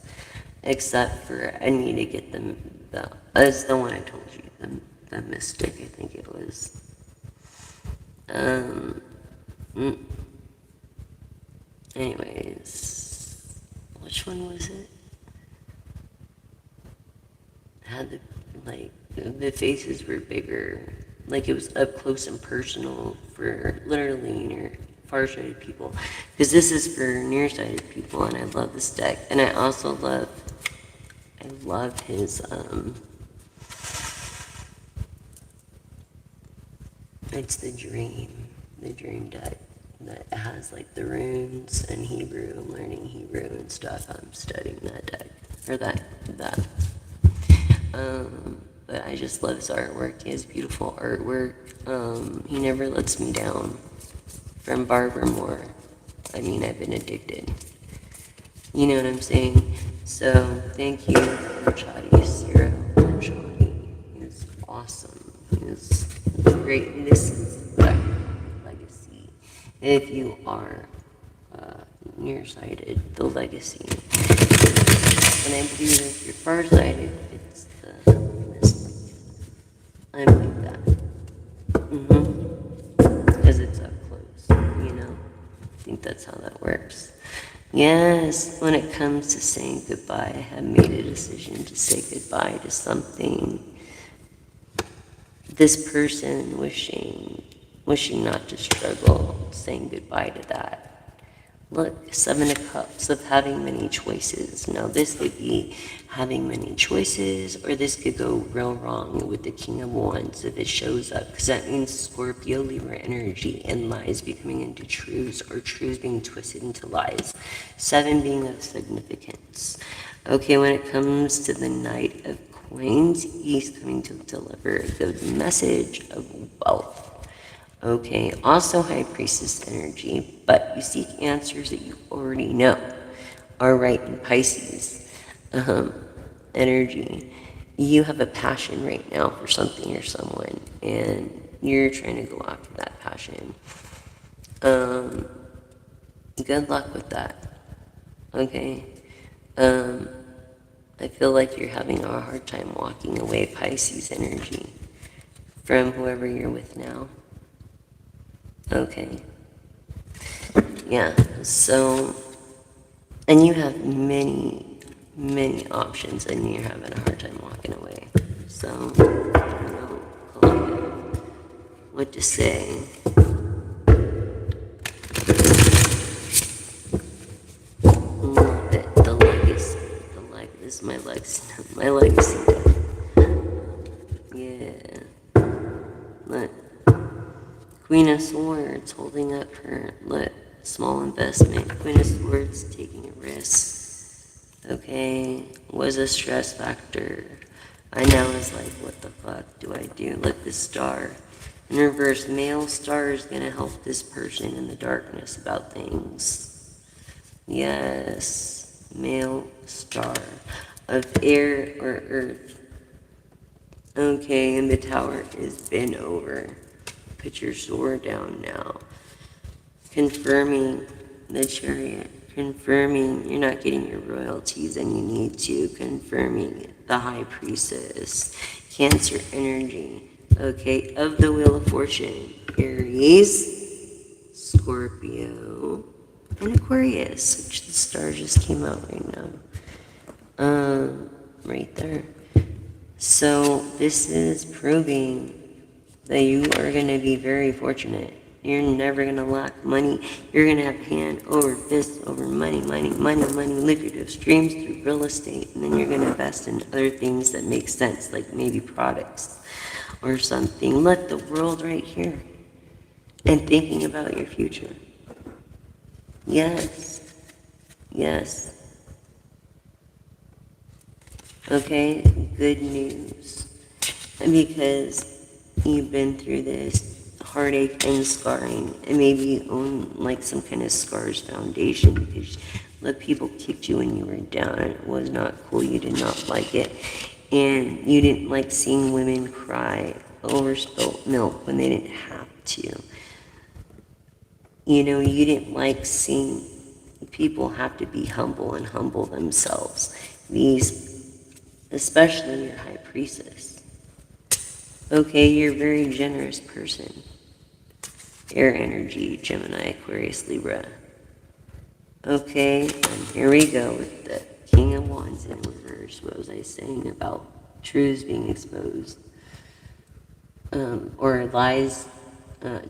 except for I need to get that's the one I told you, the Mystic, I think it was. Anyways, which one was it? Had the faces were bigger. Like it was up close and personal for literally farsighted people. Because this is for nearsighted people, and I love this deck. And I also love his, it's the dream deck that has like the runes and Hebrew. I'm learning Hebrew and stuff. I'm studying that deck, or that. But I just love his artwork. He has beautiful artwork. He never lets me down. From Barbara Moore. I mean, I've been addicted. You know what I'm saying? So, thank you, Merchati, Ciro Merchati. He was awesome. He was great. And this is legacy. If you are nearsighted, the legacy. And I believe if you're farsighted, it's the mist. I believe that. Because it's up close, you know? I think that's how that works. Yes, when it comes to saying goodbye, I have made a decision to say goodbye to something. This person wishing not to struggle, saying goodbye to that. Look, 7 of Cups of having many choices. Now this could be having many choices, or this could go real wrong with the King of Wands if it shows up, because that means Scorpio, Libra energy, and lies becoming into truths, or truths being twisted into lies. 7 being of significance. Okay, when it comes to the Knight of Coins, he's coming to deliver a good message of wealth. Okay, also High Priestess energy, but you seek answers that you already know. All right, in Pisces energy, you have a passion right now for something or someone, and you're trying to go after that passion. Good luck with that. Okay. I feel like you're having a hard time walking away, Pisces energy, from whoever you're with now. Okay. Yeah, so, and you have many, many options, and you're having a hard time walking away. So, I don't know what to say. The legacy, this is my legacy, yeah. Look, Queen of Swords holding up her small investment. Queen of Swords taking a risk. Okay, was a stress factor. I now was like, what the fuck do I do? Look, the star. In reverse, male star is gonna help this person in the darkness about things. Yes, male star of air or earth. Okay, and the tower is been over. Put your sword down now. Confirming the Chariot. Confirming you're not getting your royalties and you need to. Confirming the High Priestess. Cancer energy. Okay, of the Wheel of Fortune. Aries, Scorpio, and Aquarius, which the star just came out right now. Right there. So this is proving that you are going to be very fortunate. You're never going to lack money. You're going to have hand over fist over money, lucrative streams through real estate. And then you're going to invest in other things that make sense, like maybe products or something. Let the world right here. And thinking about your future. Yes. Yes. Okay, good news. Because you've been through this heartache and scarring, and maybe you own like some kind of scars foundation because the people kicked you when you were down and it was not cool. You did not like it, and you didn't like seeing women cry over spilt milk when they didn't have to. You know, you didn't like seeing people have to be humble and humble themselves. Especially your High Priestess. Okay, you're a very generous person. Air energy, Gemini, Aquarius, Libra. Okay, and here we go with the King of Wands in reverse. What was I saying about truths being exposed? Or lies,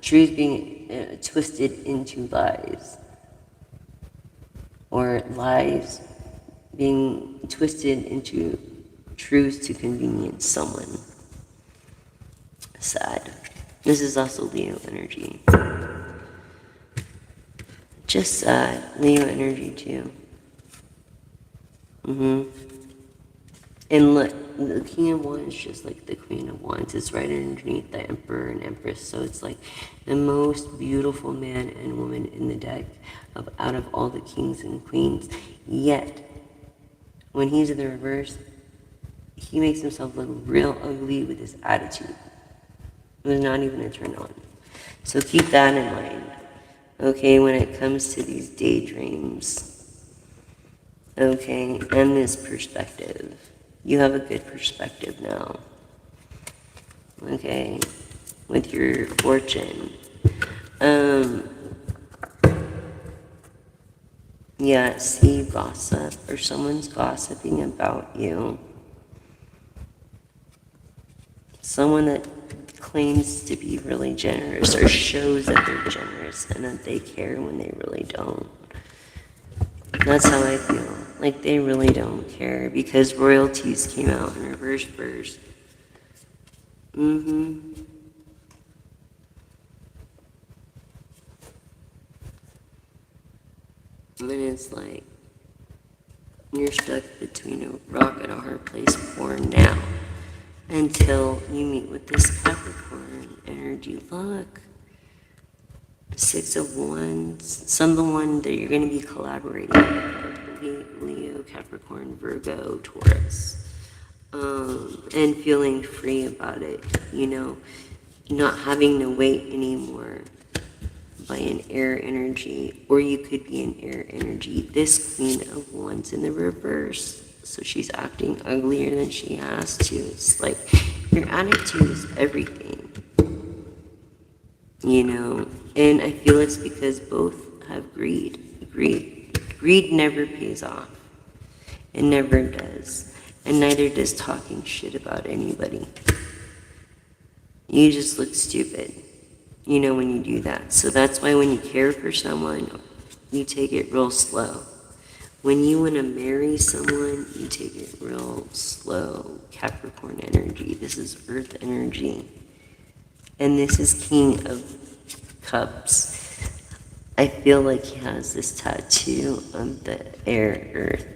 truths being twisted into lies. Or lies being twisted into truths to convenience someone. Sad. This is also Leo energy. Just sad. Leo energy too. And look, the King of Wands is just like the Queen of Wands. It's right underneath the Emperor and Empress. So it's like the most beautiful man and woman in the deck out of all the kings and queens. Yet, when he's in the reverse, he makes himself look real ugly with his attitude. It was not even a turn on. So keep that in mind. okay, when it comes to these daydreams, okay, and this perspective. You have a good perspective now, okay, with your fortune. Yeah, see gossip, or someone's gossiping about you. Someone that claims to be really generous or shows that they're generous and that they care when they really don't. That's how I feel. Like they really don't care because royalties came out in reverse first. And it's like you're stuck between a rock and a hard place for now until you meet with this Capricorn energy. Look, Six of Wands, someone that you're going to be collaborating with, Leo, Capricorn, Virgo, Taurus, and feeling free about it, you know, not having to wait anymore by an air energy, or you could be an air energy. This Queen of Wands in the reverse, so she's acting uglier than she has to. It's like your attitude is everything, you know, and I feel it's because both have greed. Greed never pays off. It never does. And neither does talking shit about anybody. You just look stupid, you know, when you do that. So that's why when you care for someone, you take it real slow. When you want to marry someone, you take it real slow. Capricorn energy. This is Earth energy. And this is King of Cups. I feel like he has this tattoo of the air Earth.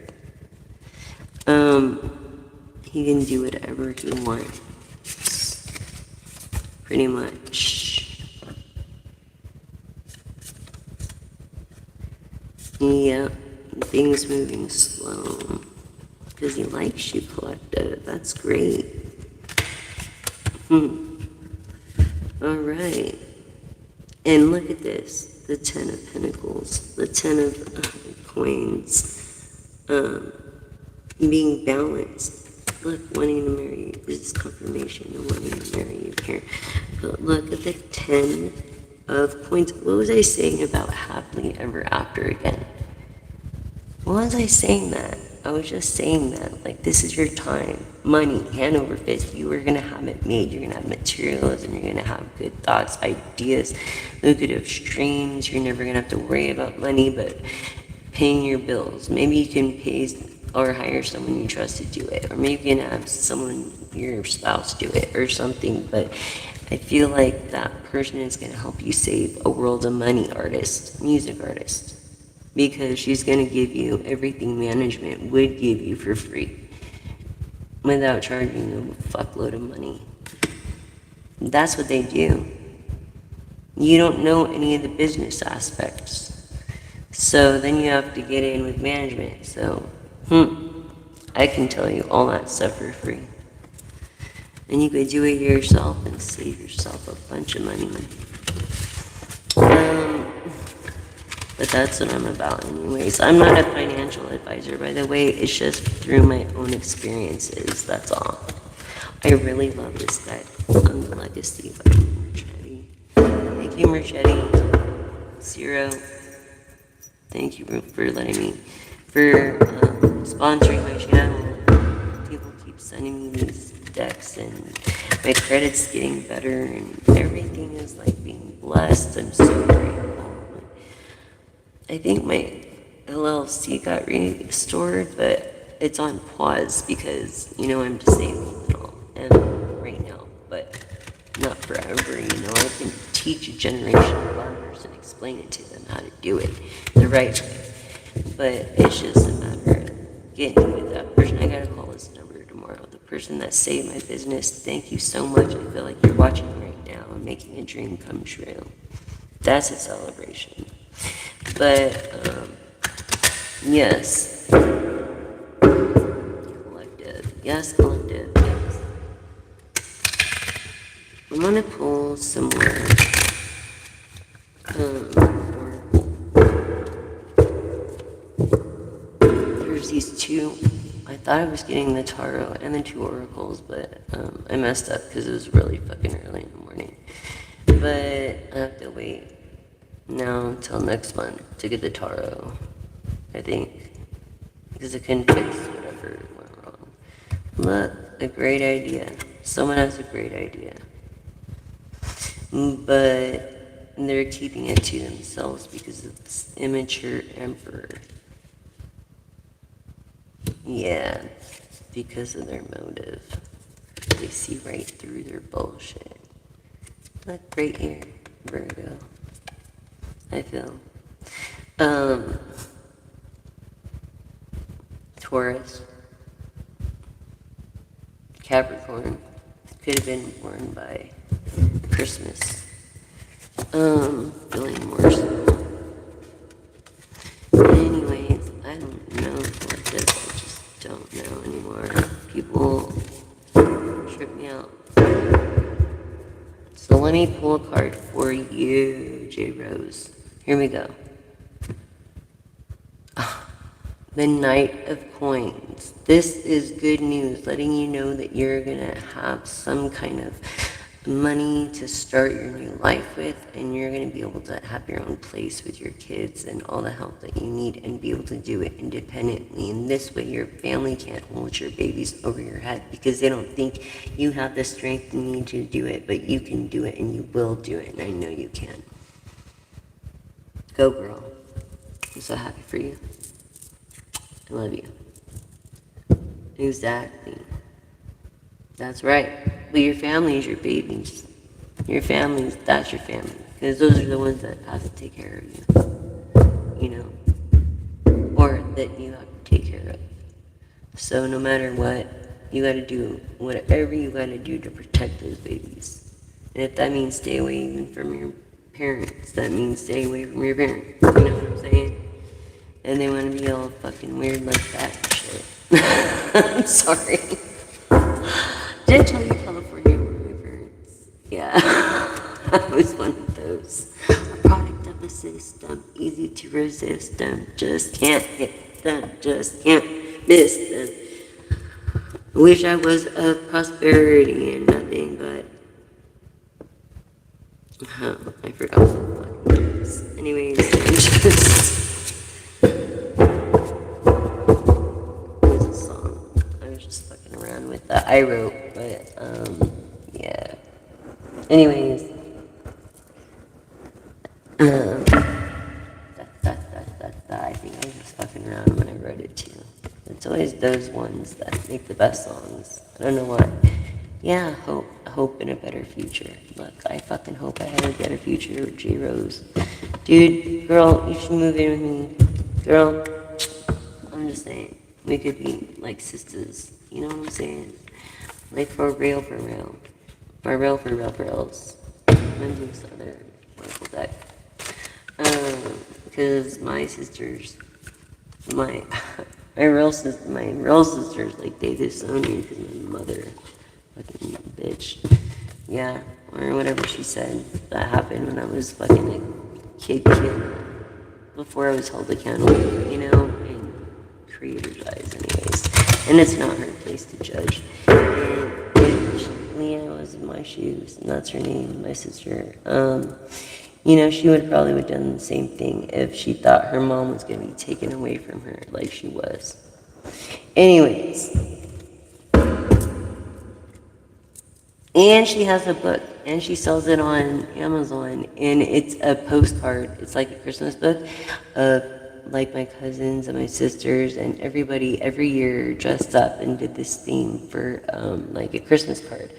He can do whatever he wants. Pretty much. Yep, things moving slow. Because he likes you, collective. That's great. Alright. And look at this. The Ten of Pentacles. The Ten of Coins. Being balanced. Look, wanting to marry you. This is confirmation of wanting to marry you here. But look at the 10 of Coins. What was I saying about happily ever after again? What was I saying that? I was just saying that, like, this is your time. Money, hand over fist. You are going to have it made. You're going to have materials, and you're going to have good thoughts, ideas, lucrative streams. You're never going to have to worry about money, but paying your bills. Maybe you can pay or hire someone you trust to do it, or maybe you can have someone, your spouse, do it or something. But I feel like that person is going to help you save a world of money artist, music artist, because she's going to give you everything management would give you for free without charging you a fuckload of money. That's what they do. You don't know any of the business aspects, so then you have to get in with management. So I can tell you all that stuff for free. And you could do it yourself and save yourself a bunch of money. But that's what I'm about anyways. I'm not a financial advisor, by the way. It's just through my own experiences, that's all. I really love this guy on the legacy by Marchetti. Thank you, Marchetti. Zero. Thank you for letting me, for sponsoring my channel. People keep sending me these decks, and my credit's getting better, and everything is like being blessed. I'm so grateful. I think my LLC got restored, but it's on pause because, you know, I'm disabled and all, and right now, but not forever, you know. I can teach a generation of barbers and explain it to them how to do it the right way, but it's just a matter of getting with that person. I gotta call this number tomorrow. The person that saved my business, thank you so much. I feel like you're watching right now and making a dream come true. That's a celebration. But, yes. Collective. Yes, collective. Yes. I'm gonna pull some more for these two. I thought I was getting the tarot and the two oracles, but I messed up because it was really fucking early in the morning. But I have to wait now until next month to get the tarot, I think, because I couldn't fix whatever went wrong. Look, a great idea. Someone has a great idea. But they're keeping it to themselves because of this immature emperor. Yeah, because of their motive. They see right through their bullshit. Look, right here, Virgo. I feel. Taurus. Capricorn. Could have been born by Christmas. Feeling more so. Anyways, I don't know what this, I just don't know anymore. People trip me out. So let me pull a card for you, J Rose. Here we go. The Knight of Coins. This is good news, letting you know that you're gonna have some kind of money to start your new life with, and you're going to be able to have your own place with your kids and all the help that you need and be able to do it independently. And this way your family can't hold your babies over your head because they don't think you have the strength you need to do it, but you can do it and you will do it, and I know you can. Go, girl. I'm so happy for you. I love you. Exactly. That's right. But your family is your babies. Your families, that's your family. Because those are the ones that have to take care of you. You know? Or that you have to take care of. So no matter what, you gotta do whatever you gotta do to protect those babies. And if that means stay away even from your parents, that means stay away from your parents. You know what I'm saying? And they wanna be all fucking weird like that and shit. I'm sorry. Did I tell you California were my parents? Yeah. I was one of those. A product of a system, easy to resist them, just can't hit them, just can't miss them. Wish I was of prosperity and nothing but... I forgot what the fuck it was. Anyways, there's a song. I was just fucking around with that. I wrote, but, yeah. Anyways, I think I was just fucking around when I wrote it too. It's always those ones that make the best songs. I don't know why. Yeah, hope in a better future. Look, I fucking hope I have a better future with J Rose. Dude, girl, you should move in with me. Girl, I'm just saying, we could be like sisters. You know what I'm saying? Like for real, for real. For real, for real, for reals. And this other wonderful deck. Because my sisters, my real sisters, like they disowned me because my mother, fucking bitch. Yeah, or whatever she said. That happened when I was fucking a kid. Before I was held accountable, you know, in creator's eyes anyways. And it's not her place to judge. And Leah was in my shoes, and that's her name, my sister. You know, she would probably have done the same thing if she thought her mom was going to be taken away from her like she was. Anyways. And she has a book, and she sells it on Amazon, and it's a postcard. It's like a Christmas book of like my cousins and my sisters and everybody every year dressed up and did this theme for like a Christmas card.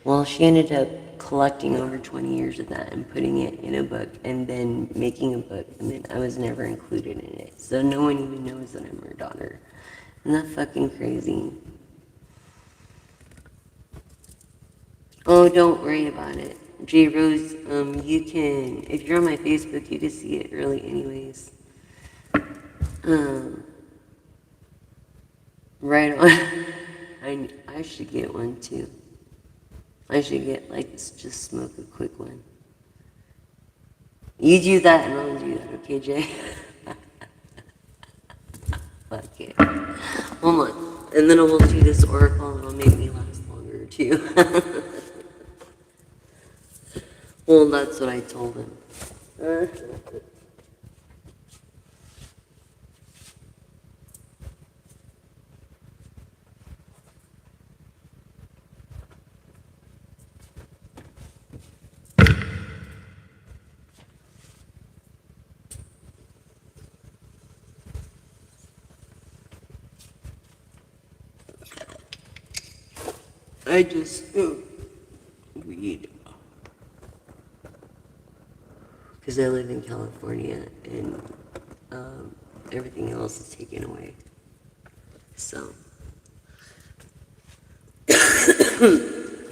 Well, she ended up collecting over 20 years of that and putting it in a book and then making a book, and then I was never included in it. So no one even knows that I'm her daughter. Isn't that fucking crazy? Oh, don't worry about it. J Rose, you can, if you're on my Facebook, you can see it early anyways. Right on. I should get one too. I should get, like, just smoke a quick one. You do that and I'll do that, okay, Jay? Fuck yeah. Hold on. And then I will do this oracle and it'll make me last longer too. Well, that's what I told him. I just weed. Because I live in California and everything else is taken away. So,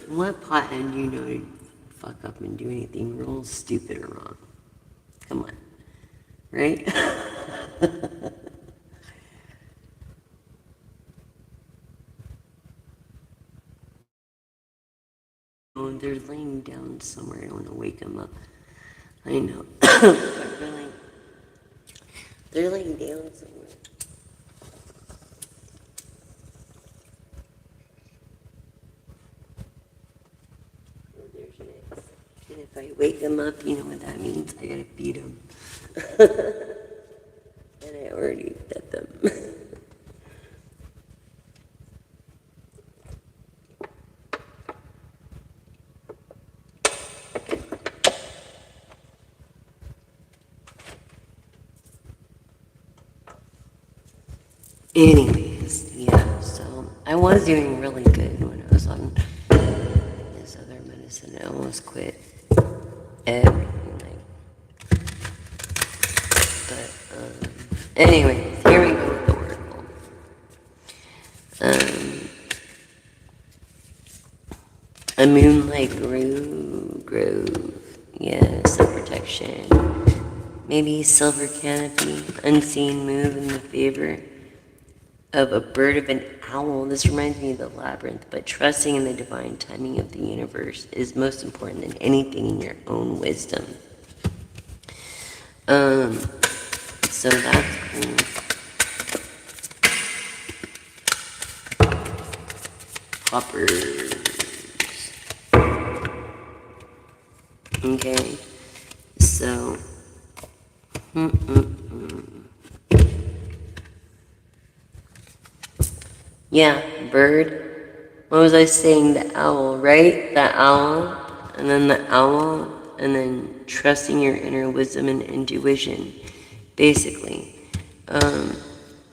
what pothead do you know to fuck up and do anything real stupid or wrong? Come on. Right? Oh, they're laying down somewhere. I don't want to wake them up. I know. But really, they're laying down somewhere. Oh, there's Nick. And if I wake them up, you know what that means? I gotta feed them. And I already fed them. Anyways, yeah, so I was doing really good when I was on this other medicine. I almost quit everything, like, but, anyways, here we go with the oracle. A moonlight grove, yeah, self-protection. Maybe silver canopy, unseen move in the favor of a bird of an owl. This reminds me of the labyrinth, but trusting in the divine timing of the universe is most important than anything in your own wisdom. So that's cool. Poppers. Okay, so yeah, bird. What was I saying? The owl, right? The owl, and then the owl, and then trusting your inner wisdom and intuition, basically.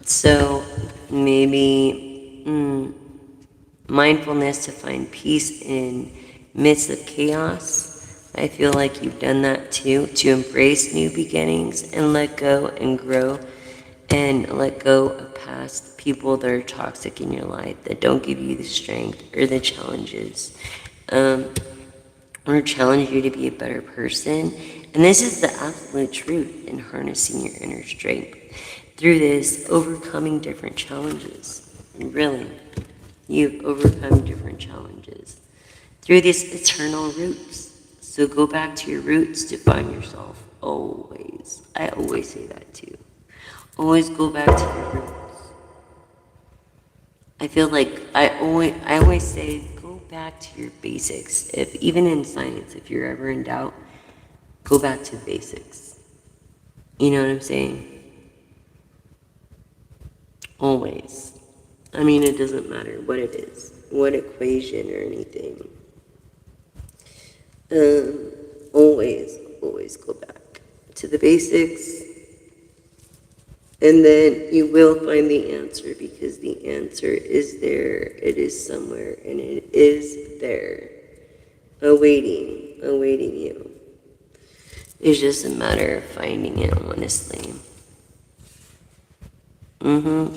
So maybe mindfulness to find peace in midst of chaos. I feel like you've done that too, to embrace new beginnings and let go and grow and let go of past people that are toxic in your life that don't give you the strength or the challenges or challenge you to be a better person. And this is the absolute truth in harnessing your inner strength through this, overcoming different challenges. And really, you've overcome different challenges through these eternal roots. So go back to your roots to find yourself. Always. I always say that too. Always go back to your roots. I feel like I always say go back to your basics. If even in science, if you're ever in doubt, go back to basics. You know what I'm saying? Always. I mean, it doesn't matter what it is, what equation or anything. Always go back to the basics, and then you will find the answer, because the answer is there. It is somewhere, and it is there, awaiting you. It's just a matter of finding it, honestly.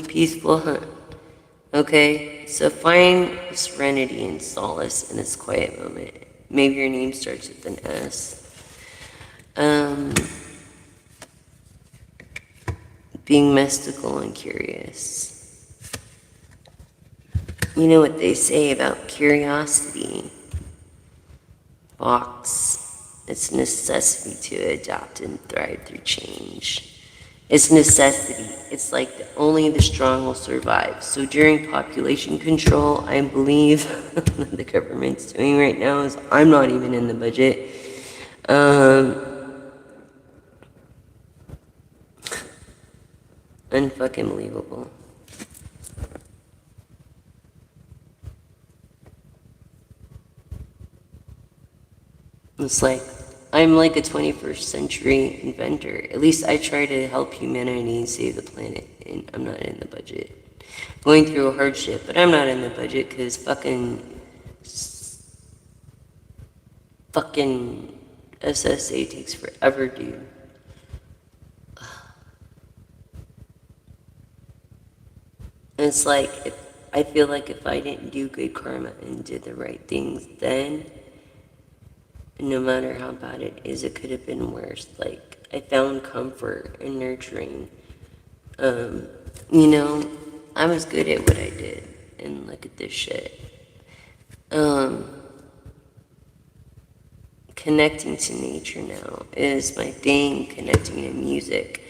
Peaceful hunt. Okay, so find serenity and solace in this quiet moment. Maybe your name starts with an S. Being mystical and curious. You know what they say about curiosity? Box. It's necessity to adapt and thrive through change. It's necessity. it's like only the strong will survive. So during population control, I believe that the government's doing right now is I'm not even in the budget. Unfucking believable. It's like, I'm like a 21st century inventor. At least I try to help humanity save the planet, and I'm not in the budget. Going through a hardship, but I'm not in the budget because fucking SSA takes forever, dude. And it's like, I feel like if I didn't do good karma and did the right things then, no matter how bad it is, it could have been worse. Like, I found comfort in nurturing. You know, I was good at what I did, and look at this shit. Connecting to nature now is my thing, connecting to music.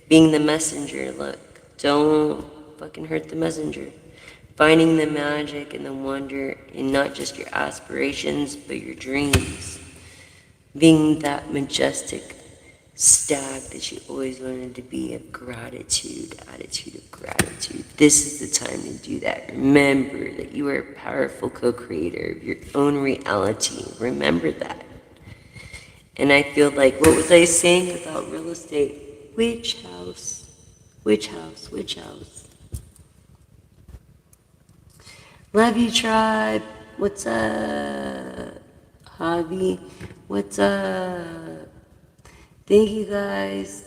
Being the messenger, look, don't fucking hurt the messenger. Finding the magic and the wonder in not just your aspirations, but your dreams. Being that majestic stag that you always wanted to be, of gratitude, attitude of gratitude. This is the time to do that. Remember that you are a powerful co-creator of your own reality. Remember that. And I feel like, what was I saying about real estate? Which house? Which house? Which house? Love you, tribe. What's up? Hobby. What's up? Thank you, guys.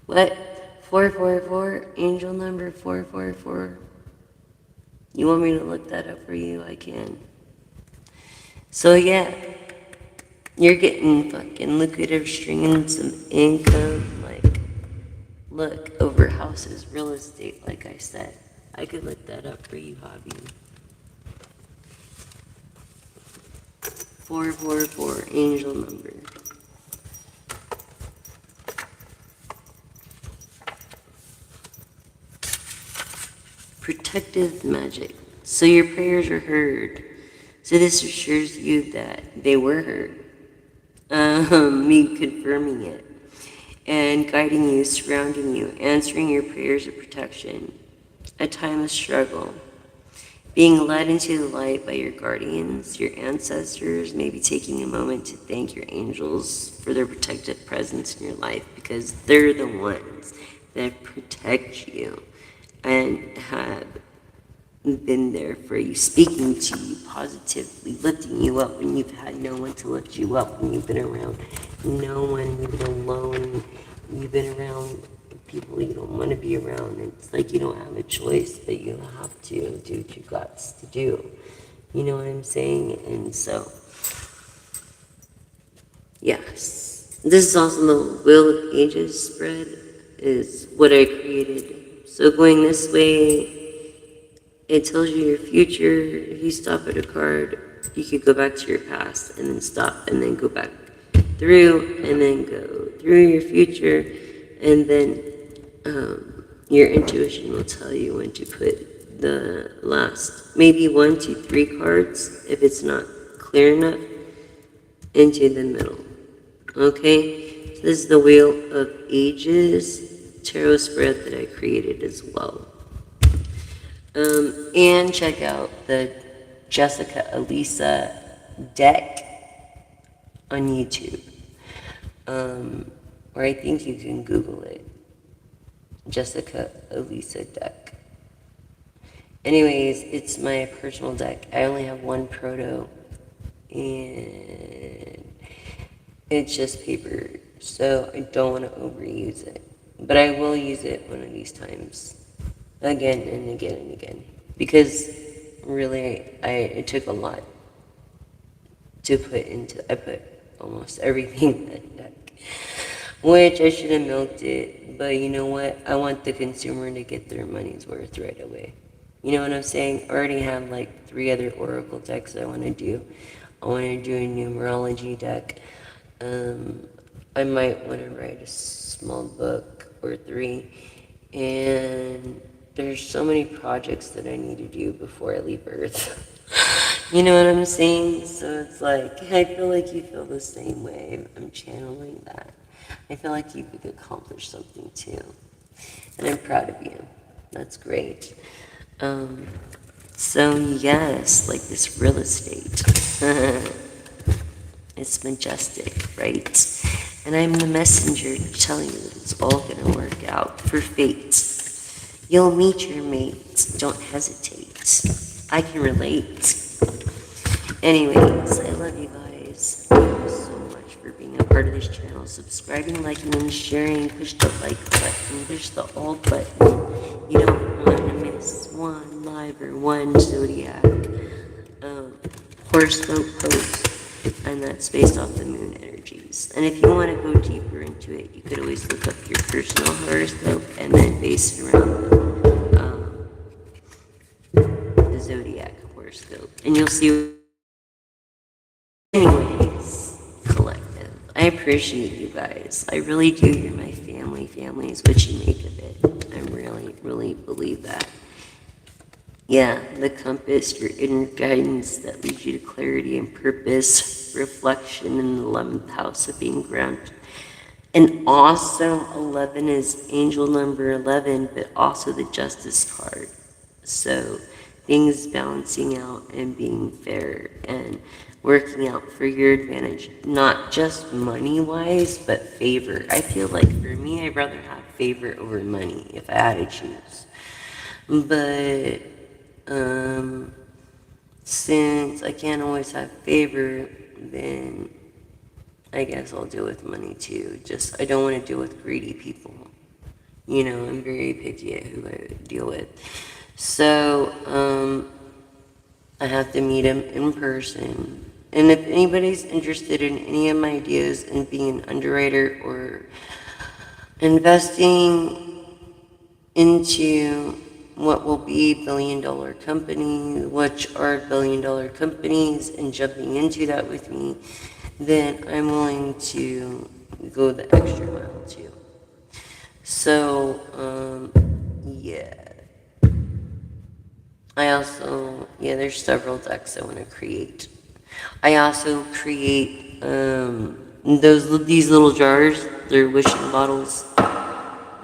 What? 444? Angel number 444? You want me to look that up for you? I can. So, yeah. You're getting fucking lucrative streams of income. Like, look, over houses, real estate, like I said. I could look that up for you, Hobby. 444, angel number. Protective magic. So your prayers are heard. So this assures you that they were heard. Me confirming it. And guiding you, surrounding you, answering your prayers of protection. A time of struggle. Being led into the light by your guardians, your ancestors, maybe taking a moment to thank your angels for their protective presence in your life, because they're the ones that protect you and have been there for you, speaking to you positively, lifting you up when you've had no one to lift you up, when you've been around no one, you've been alone, you've been around people you don't want to be around. It's like you don't have a choice, but you have to do what you got to do. You know what I'm saying? And so, yes. This is also the Wheel of Ages spread, is what I created. So going this way, it tells you your future. If you stop at a card, you could go back to your past and then stop and then go back through and then go through your future, and then your intuition will tell you when to put the last maybe 1, 2, 3 cards, if it's not clear enough, into the middle. Okay, so this is the Wheel of Ages tarot spread that I created as well. And check out the Jessica Elisa deck on YouTube. Or I think you can Google it. Jessica Elisa deck. Anyways, it's my personal deck. I only have one proto, and it's just paper, so I don't want to overuse it. But I will use it one of these times. Again and again and again. Because really, it took a lot to put into, I put almost everything in that deck. Which I should have milked it, but you know what? I want the consumer to get their money's worth right away. You know what I'm saying? I already have like 3 other Oracle decks I want to do. I want to do a numerology deck. I might want to write a small book or 3. And there's so many projects that I need to do before I leave Earth. You know what I'm saying? So it's like, I feel like you feel the same way. I'm channeling that. I feel like you could accomplish something too. And I'm proud of you. That's great. So yes, like this real estate. It's majestic, right? And I'm the messenger telling you that it's all going to work out for fate. You'll meet your mate. Don't hesitate. I can relate. Anyways, I love you guys. Thank you so much for being a part of this channel. Subscribing, liking, and sharing. Push the like button. Push the all button. You don't want to miss one live or one zodiac horoscope post. And that's based off the moon energies. And if you want to go deeper into it, you could always look up your personal horoscope and then base it around the zodiac horoscope. And you'll see. Anyways, collective. I appreciate you guys. I really do. You're my family. Family is what you make of it. I really believe that. Yeah, the compass, your inner guidance that leads you to clarity and purpose, reflection in the 11th house of being grounded. And also 11 is angel number 11, but also the justice card. So things balancing out and being fair and working out for your advantage, not just money-wise, but favor. I feel like for me, I'd rather have favor over money if I had to choose. But since I can't always have favor, then I guess I'll deal with money too. Just, I don't want to deal with greedy people. You know, I'm very picky at who I deal with. So, I have to meet him in person. And if anybody's interested in any of my ideas in being an underwriter or investing into what will be billion-dollar companies, which are billion-dollar companies, and jumping into that with me, then I'm willing to go the extra mile too. So, yeah. I also, there's several decks I want to create. I also create these little jars. They're wishing bottles.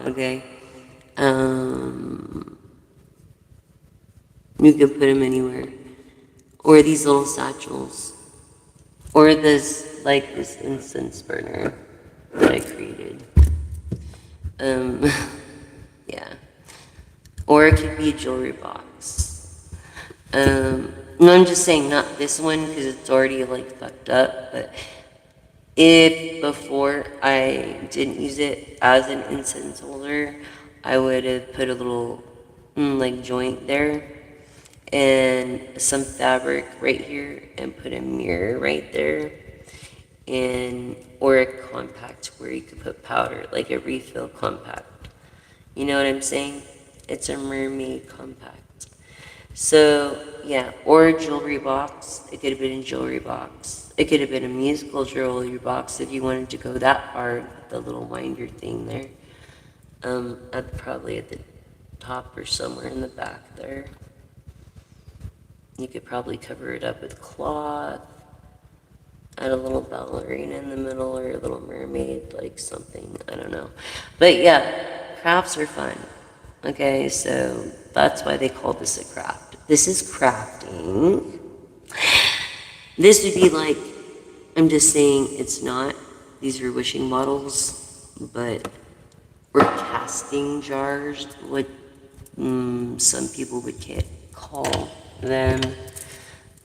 Okay. You can put them anywhere. Or these little satchels. Or this incense burner that I created. Yeah. Or it could be a jewelry box. No, I'm just saying not this one because it's already fucked up, but if before I didn't use it as an incense holder, I would have put a little joint there and some fabric right here and put a mirror right there, and or a compact where you could put powder, like a refill compact. You know what I'm saying? It's a mermaid compact. So yeah, or a jewelry box. It could have been a jewelry box. It could have been a musical jewelry box if you wanted to go that far. The little winder thing there. Probably at the top or somewhere in the back there. You could probably cover it up with cloth. Add a little ballerina in the middle or a little mermaid, like something, I don't know. But yeah, crafts are fun. Okay, so that's why they call this a craft. This is crafting. This would be like, I'm just saying it's not. These are wishing bottles, but we're casting jars, what some people would call them.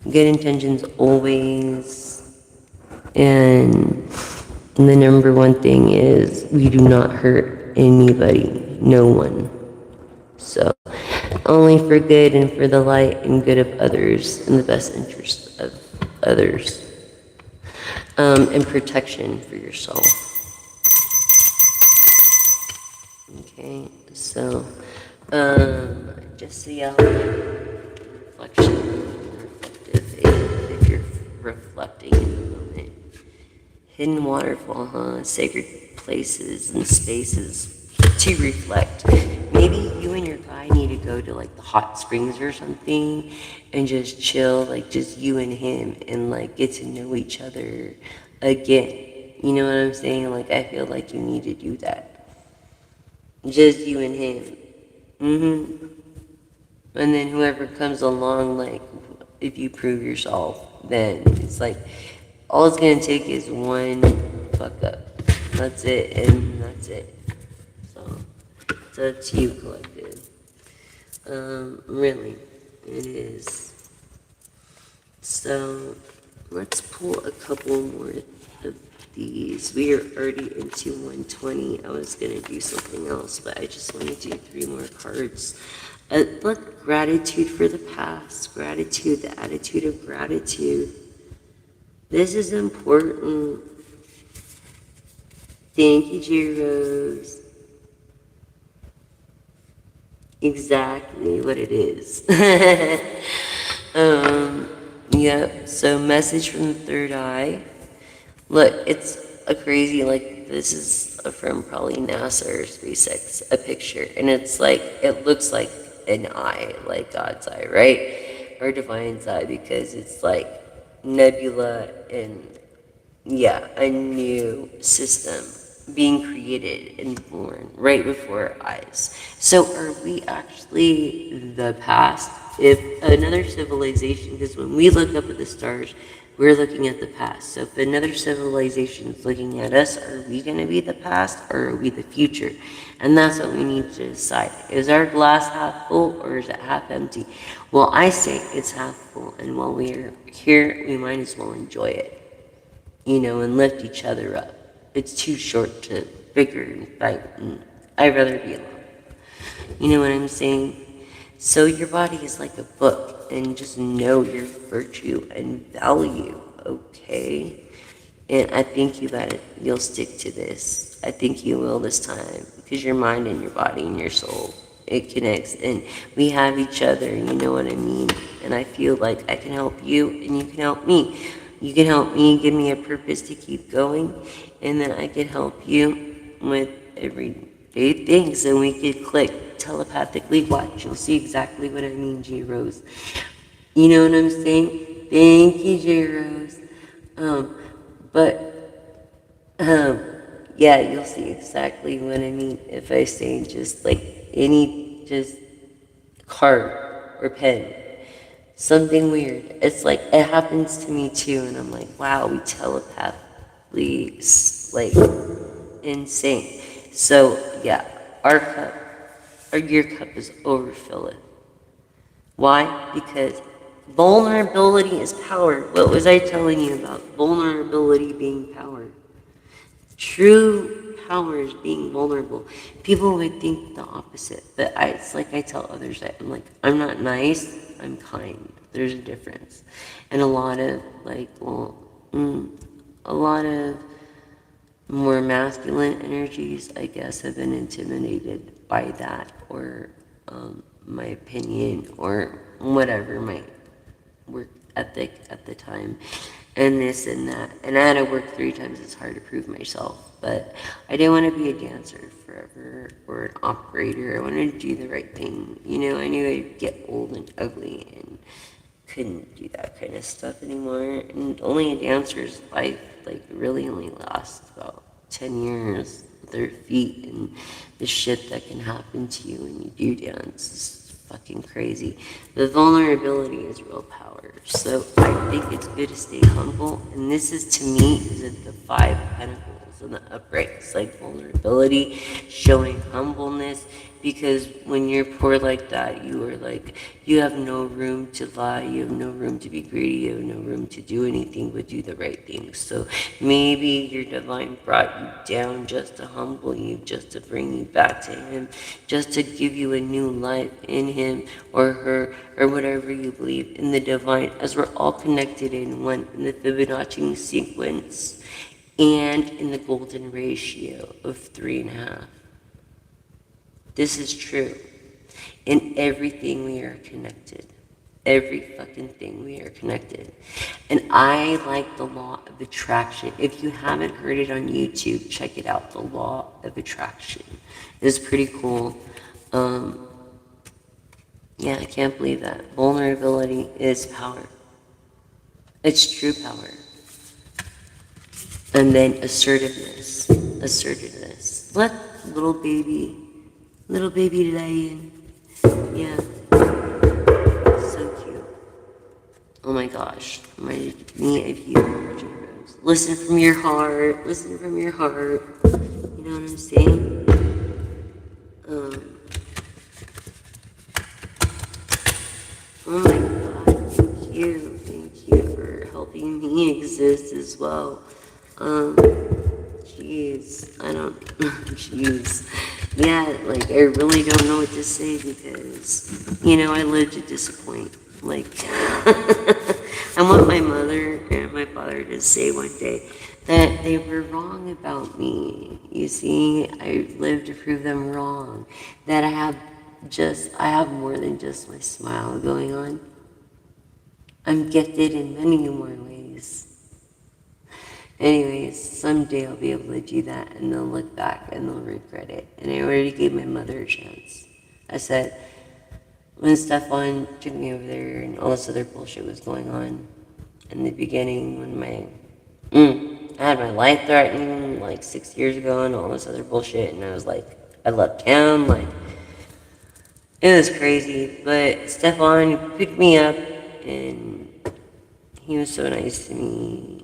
Good intentions always. And the number one thing is we do not hurt anybody, no one. So only for good and for the light and good of others and the best interest of others. And protection for yourself. Okay, so just so y'all reflective if you're reflecting in the moment. Hidden waterfall, sacred places and spaces to reflect. Maybe you and your guy need to go to like the hot springs or something and just chill, like just you and him, and like get to know each other again. You know what I'm saying? Like, I feel like you need to do that. Just you and him. And then whoever comes along, like, if you prove yourself, then it's like, all it's gonna take is one fuck up. That's it, and that's it. So, it's up to you, collective. Really, it is. So, let's pull a couple more of these. We are already into 120. I was gonna do something else, but I just want to do 3 more cards. Look, gratitude for the past, gratitude, the attitude of gratitude. This is important. Thank you, G-Rose. Exactly what it is. Yep, so message from the third eye. Look, it's a crazy, like, this is from probably NASA or SpaceX, a picture, and it's like, it looks like an eye, like God's eye, right? Or divine's eye, because it's like nebula and, yeah, a new system being created and born right before our eyes. So are we actually the past? If another civilization, because when we look up at the stars, we're looking at the past. So if another civilization is looking at us, are we going to be the past or are we the future? And that's what we need to decide. Is our glass half full or is it half empty? Well, I say it's half full, and while we're here, we might as well enjoy it, you know, and lift each other up. It's too short to bicker and fight, and I'd rather be alone. You know what I'm saying? So your body is like a book, and just know your virtue and value, okay? And I think you'll stick to this. I think you will this time, because your mind and your body and your soul, it connects, and we have each other, you know what I mean? And I feel like I can help you, and you can help me. You can help me, give me a purpose to keep going, and then I can help you with everyday things, and we could click telepathically. Watch, you'll see exactly what I mean, J Rose. You know what I'm saying? Thank you, J Rose. But yeah, you'll see exactly what I mean if I say just like any just card or pen. Something weird. It's like it happens to me too, and I'm like, wow, we telepathically like insane. So yeah, our cup, or your cup is overfilled. Why? Because vulnerability is power. What was I telling you about vulnerability being power? True power is being vulnerable. People would think the opposite, but it's like I tell others that I'm like, I'm not nice, I'm kind. There's a difference. And a lot of like, a lot of more masculine energies, I guess, have been intimidated by that, or my opinion, or whatever my work ethic at the time, and this and that. And I had to work 3 times as hard to prove myself. But I didn't want to be a dancer forever or an operator. I wanted to do the right thing. You know, I knew I'd get old and ugly and couldn't do that kind of stuff anymore. And only a dancer's life, like, really only lasts about 10 years with their feet, and the shit that can happen to you when you do dance is fucking crazy. The vulnerability is real power. So I think it's good to stay humble. And this is, to me, is at the 5 pentacles and the uprights, like vulnerability, showing humbleness. Because when you're poor like that, you are like, you have no room to lie, you have no room to be greedy, you have no room to do anything but do the right things. So maybe your divine brought you down just to humble you, just to bring you back to him, just to give you a new life in him or her, or whatever you believe in the divine, as we're all connected in one, in the Fibonacci sequence and in the golden ratio of 3.5. This is true. In everything we are connected. Every fucking thing, we are connected. And I like the law of attraction. If you haven't heard it on YouTube, check it out. The law of attraction is pretty cool. Yeah, I can't believe that. Vulnerability is power. It's true power. And then assertiveness. Assertiveness. Let little baby Lion. Yeah, so cute. Oh my gosh, reminded me of you, Rose. Listen from your heart. Listen from your heart. You know what I'm saying? Oh my god, thank you. Thank you for helping me exist as well. Jeez, I don't, jeez. Yeah, like, I really don't know what to say because, I live to disappoint. Like, I want my mother and my father to say one day that they were wrong about me. You see, I live to prove them wrong. That I have more than just my smile going on. I'm gifted in many more ways. Anyways, someday I'll be able to do that and they'll look back and they'll regret it. And I already gave my mother a chance. I said, when Stefan took me over there and all this other bullshit was going on in the beginning, when I had my life threatened like 6 years ago and all this other bullshit, and I was like, I left him, like, it was crazy. But Stefan picked me up and he was so nice to me.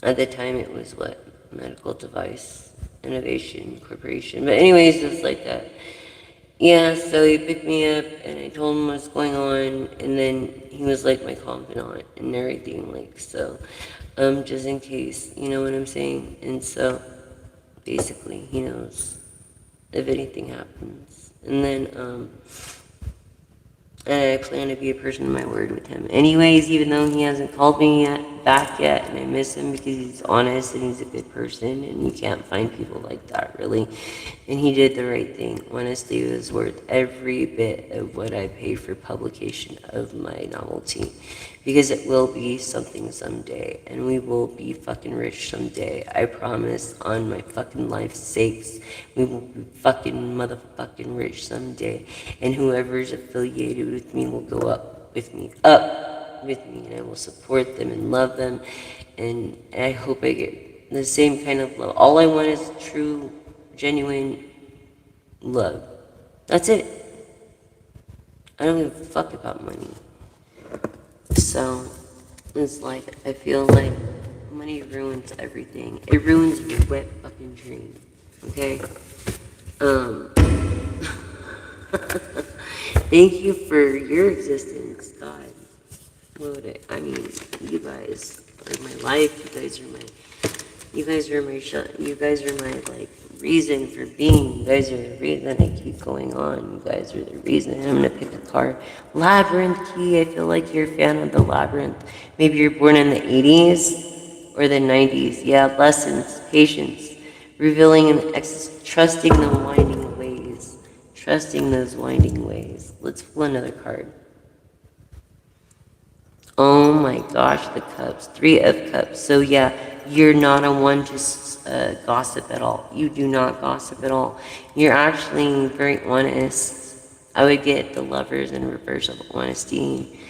At the time it was Medical Device Innovation Corporation. But anyways, it was like that. Yeah, so he picked me up and I told him what's going on, and then he was like my confidant and everything, like, so, just in case, you know what I'm saying? And so, basically, he knows if anything happens. And then, I plan to be a person of my word with him. Anyways, even though he hasn't called me back yet, and I miss him because he's honest and he's a good person, and you can't find people like that, really. And he did the right thing. Honestly, it was worth every bit of what I paid for publication of my novelty. Because it will be something someday, and we will be fucking rich someday. I promise, on my fucking life's sakes, we will be fucking motherfucking rich someday. And whoever's affiliated with me will go up with me, and I will support them and love them. And I hope I get the same kind of love. All I want is true, genuine love. That's it. I don't give a fuck about money. So, it's like, I feel like money ruins everything. It ruins your wet fucking dream, okay? Thank you for your existence, God. I mean, you guys are my life, you guys are my, like, reason for being. You guys are the reason I keep going on. You guys are the reason I'm gonna pick a card. Labyrinth key, I feel like you're a fan of the Labyrinth. Maybe you're born in the 80s or the 90s. Yeah, lessons, patience, revealing and trusting the winding ways. Trusting those winding ways. Let's pull another card. Oh my gosh, the cups. 3 of cups. So yeah, you're not a one to gossip at all. You do not gossip at all. You're actually very honest. I would get the Lovers in reverse of honesty.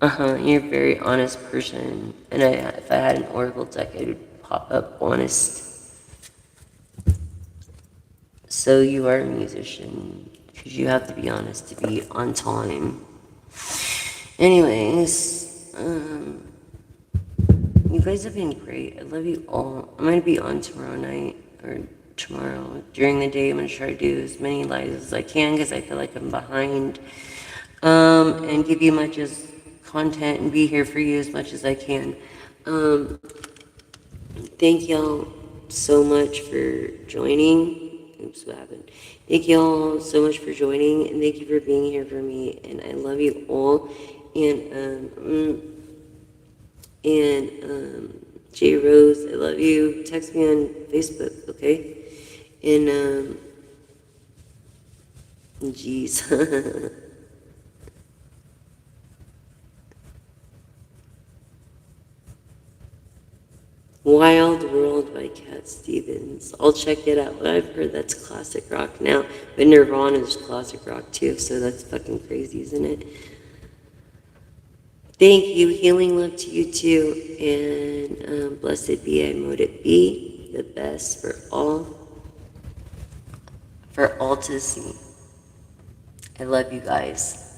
You're a very honest person. And if I had an oracle deck, it would pop up honest. So you are a musician, because you have to be honest to be on time. Anyways, you guys have been great. I love you all. I'm going to be on tomorrow night, or tomorrow. During the day, I'm going to try to do as many lives as I can, because I feel like I'm behind. And give you much as content and be here for you as much as I can. Thank y'all so much for joining. Oops, what happened? Thank y'all so much for joining, and thank you for being here for me, and I love you all. And J Rose, I love you. Text me on Facebook, okay? And Jeez. Wild World by Cat Stevens. I'll check it out. I've heard that's classic rock now, but Nirvana is classic rock too, so that's fucking crazy, isn't it? Thank you. Healing love to you too, and blessed be I mote it be the best for all to see. I love you guys.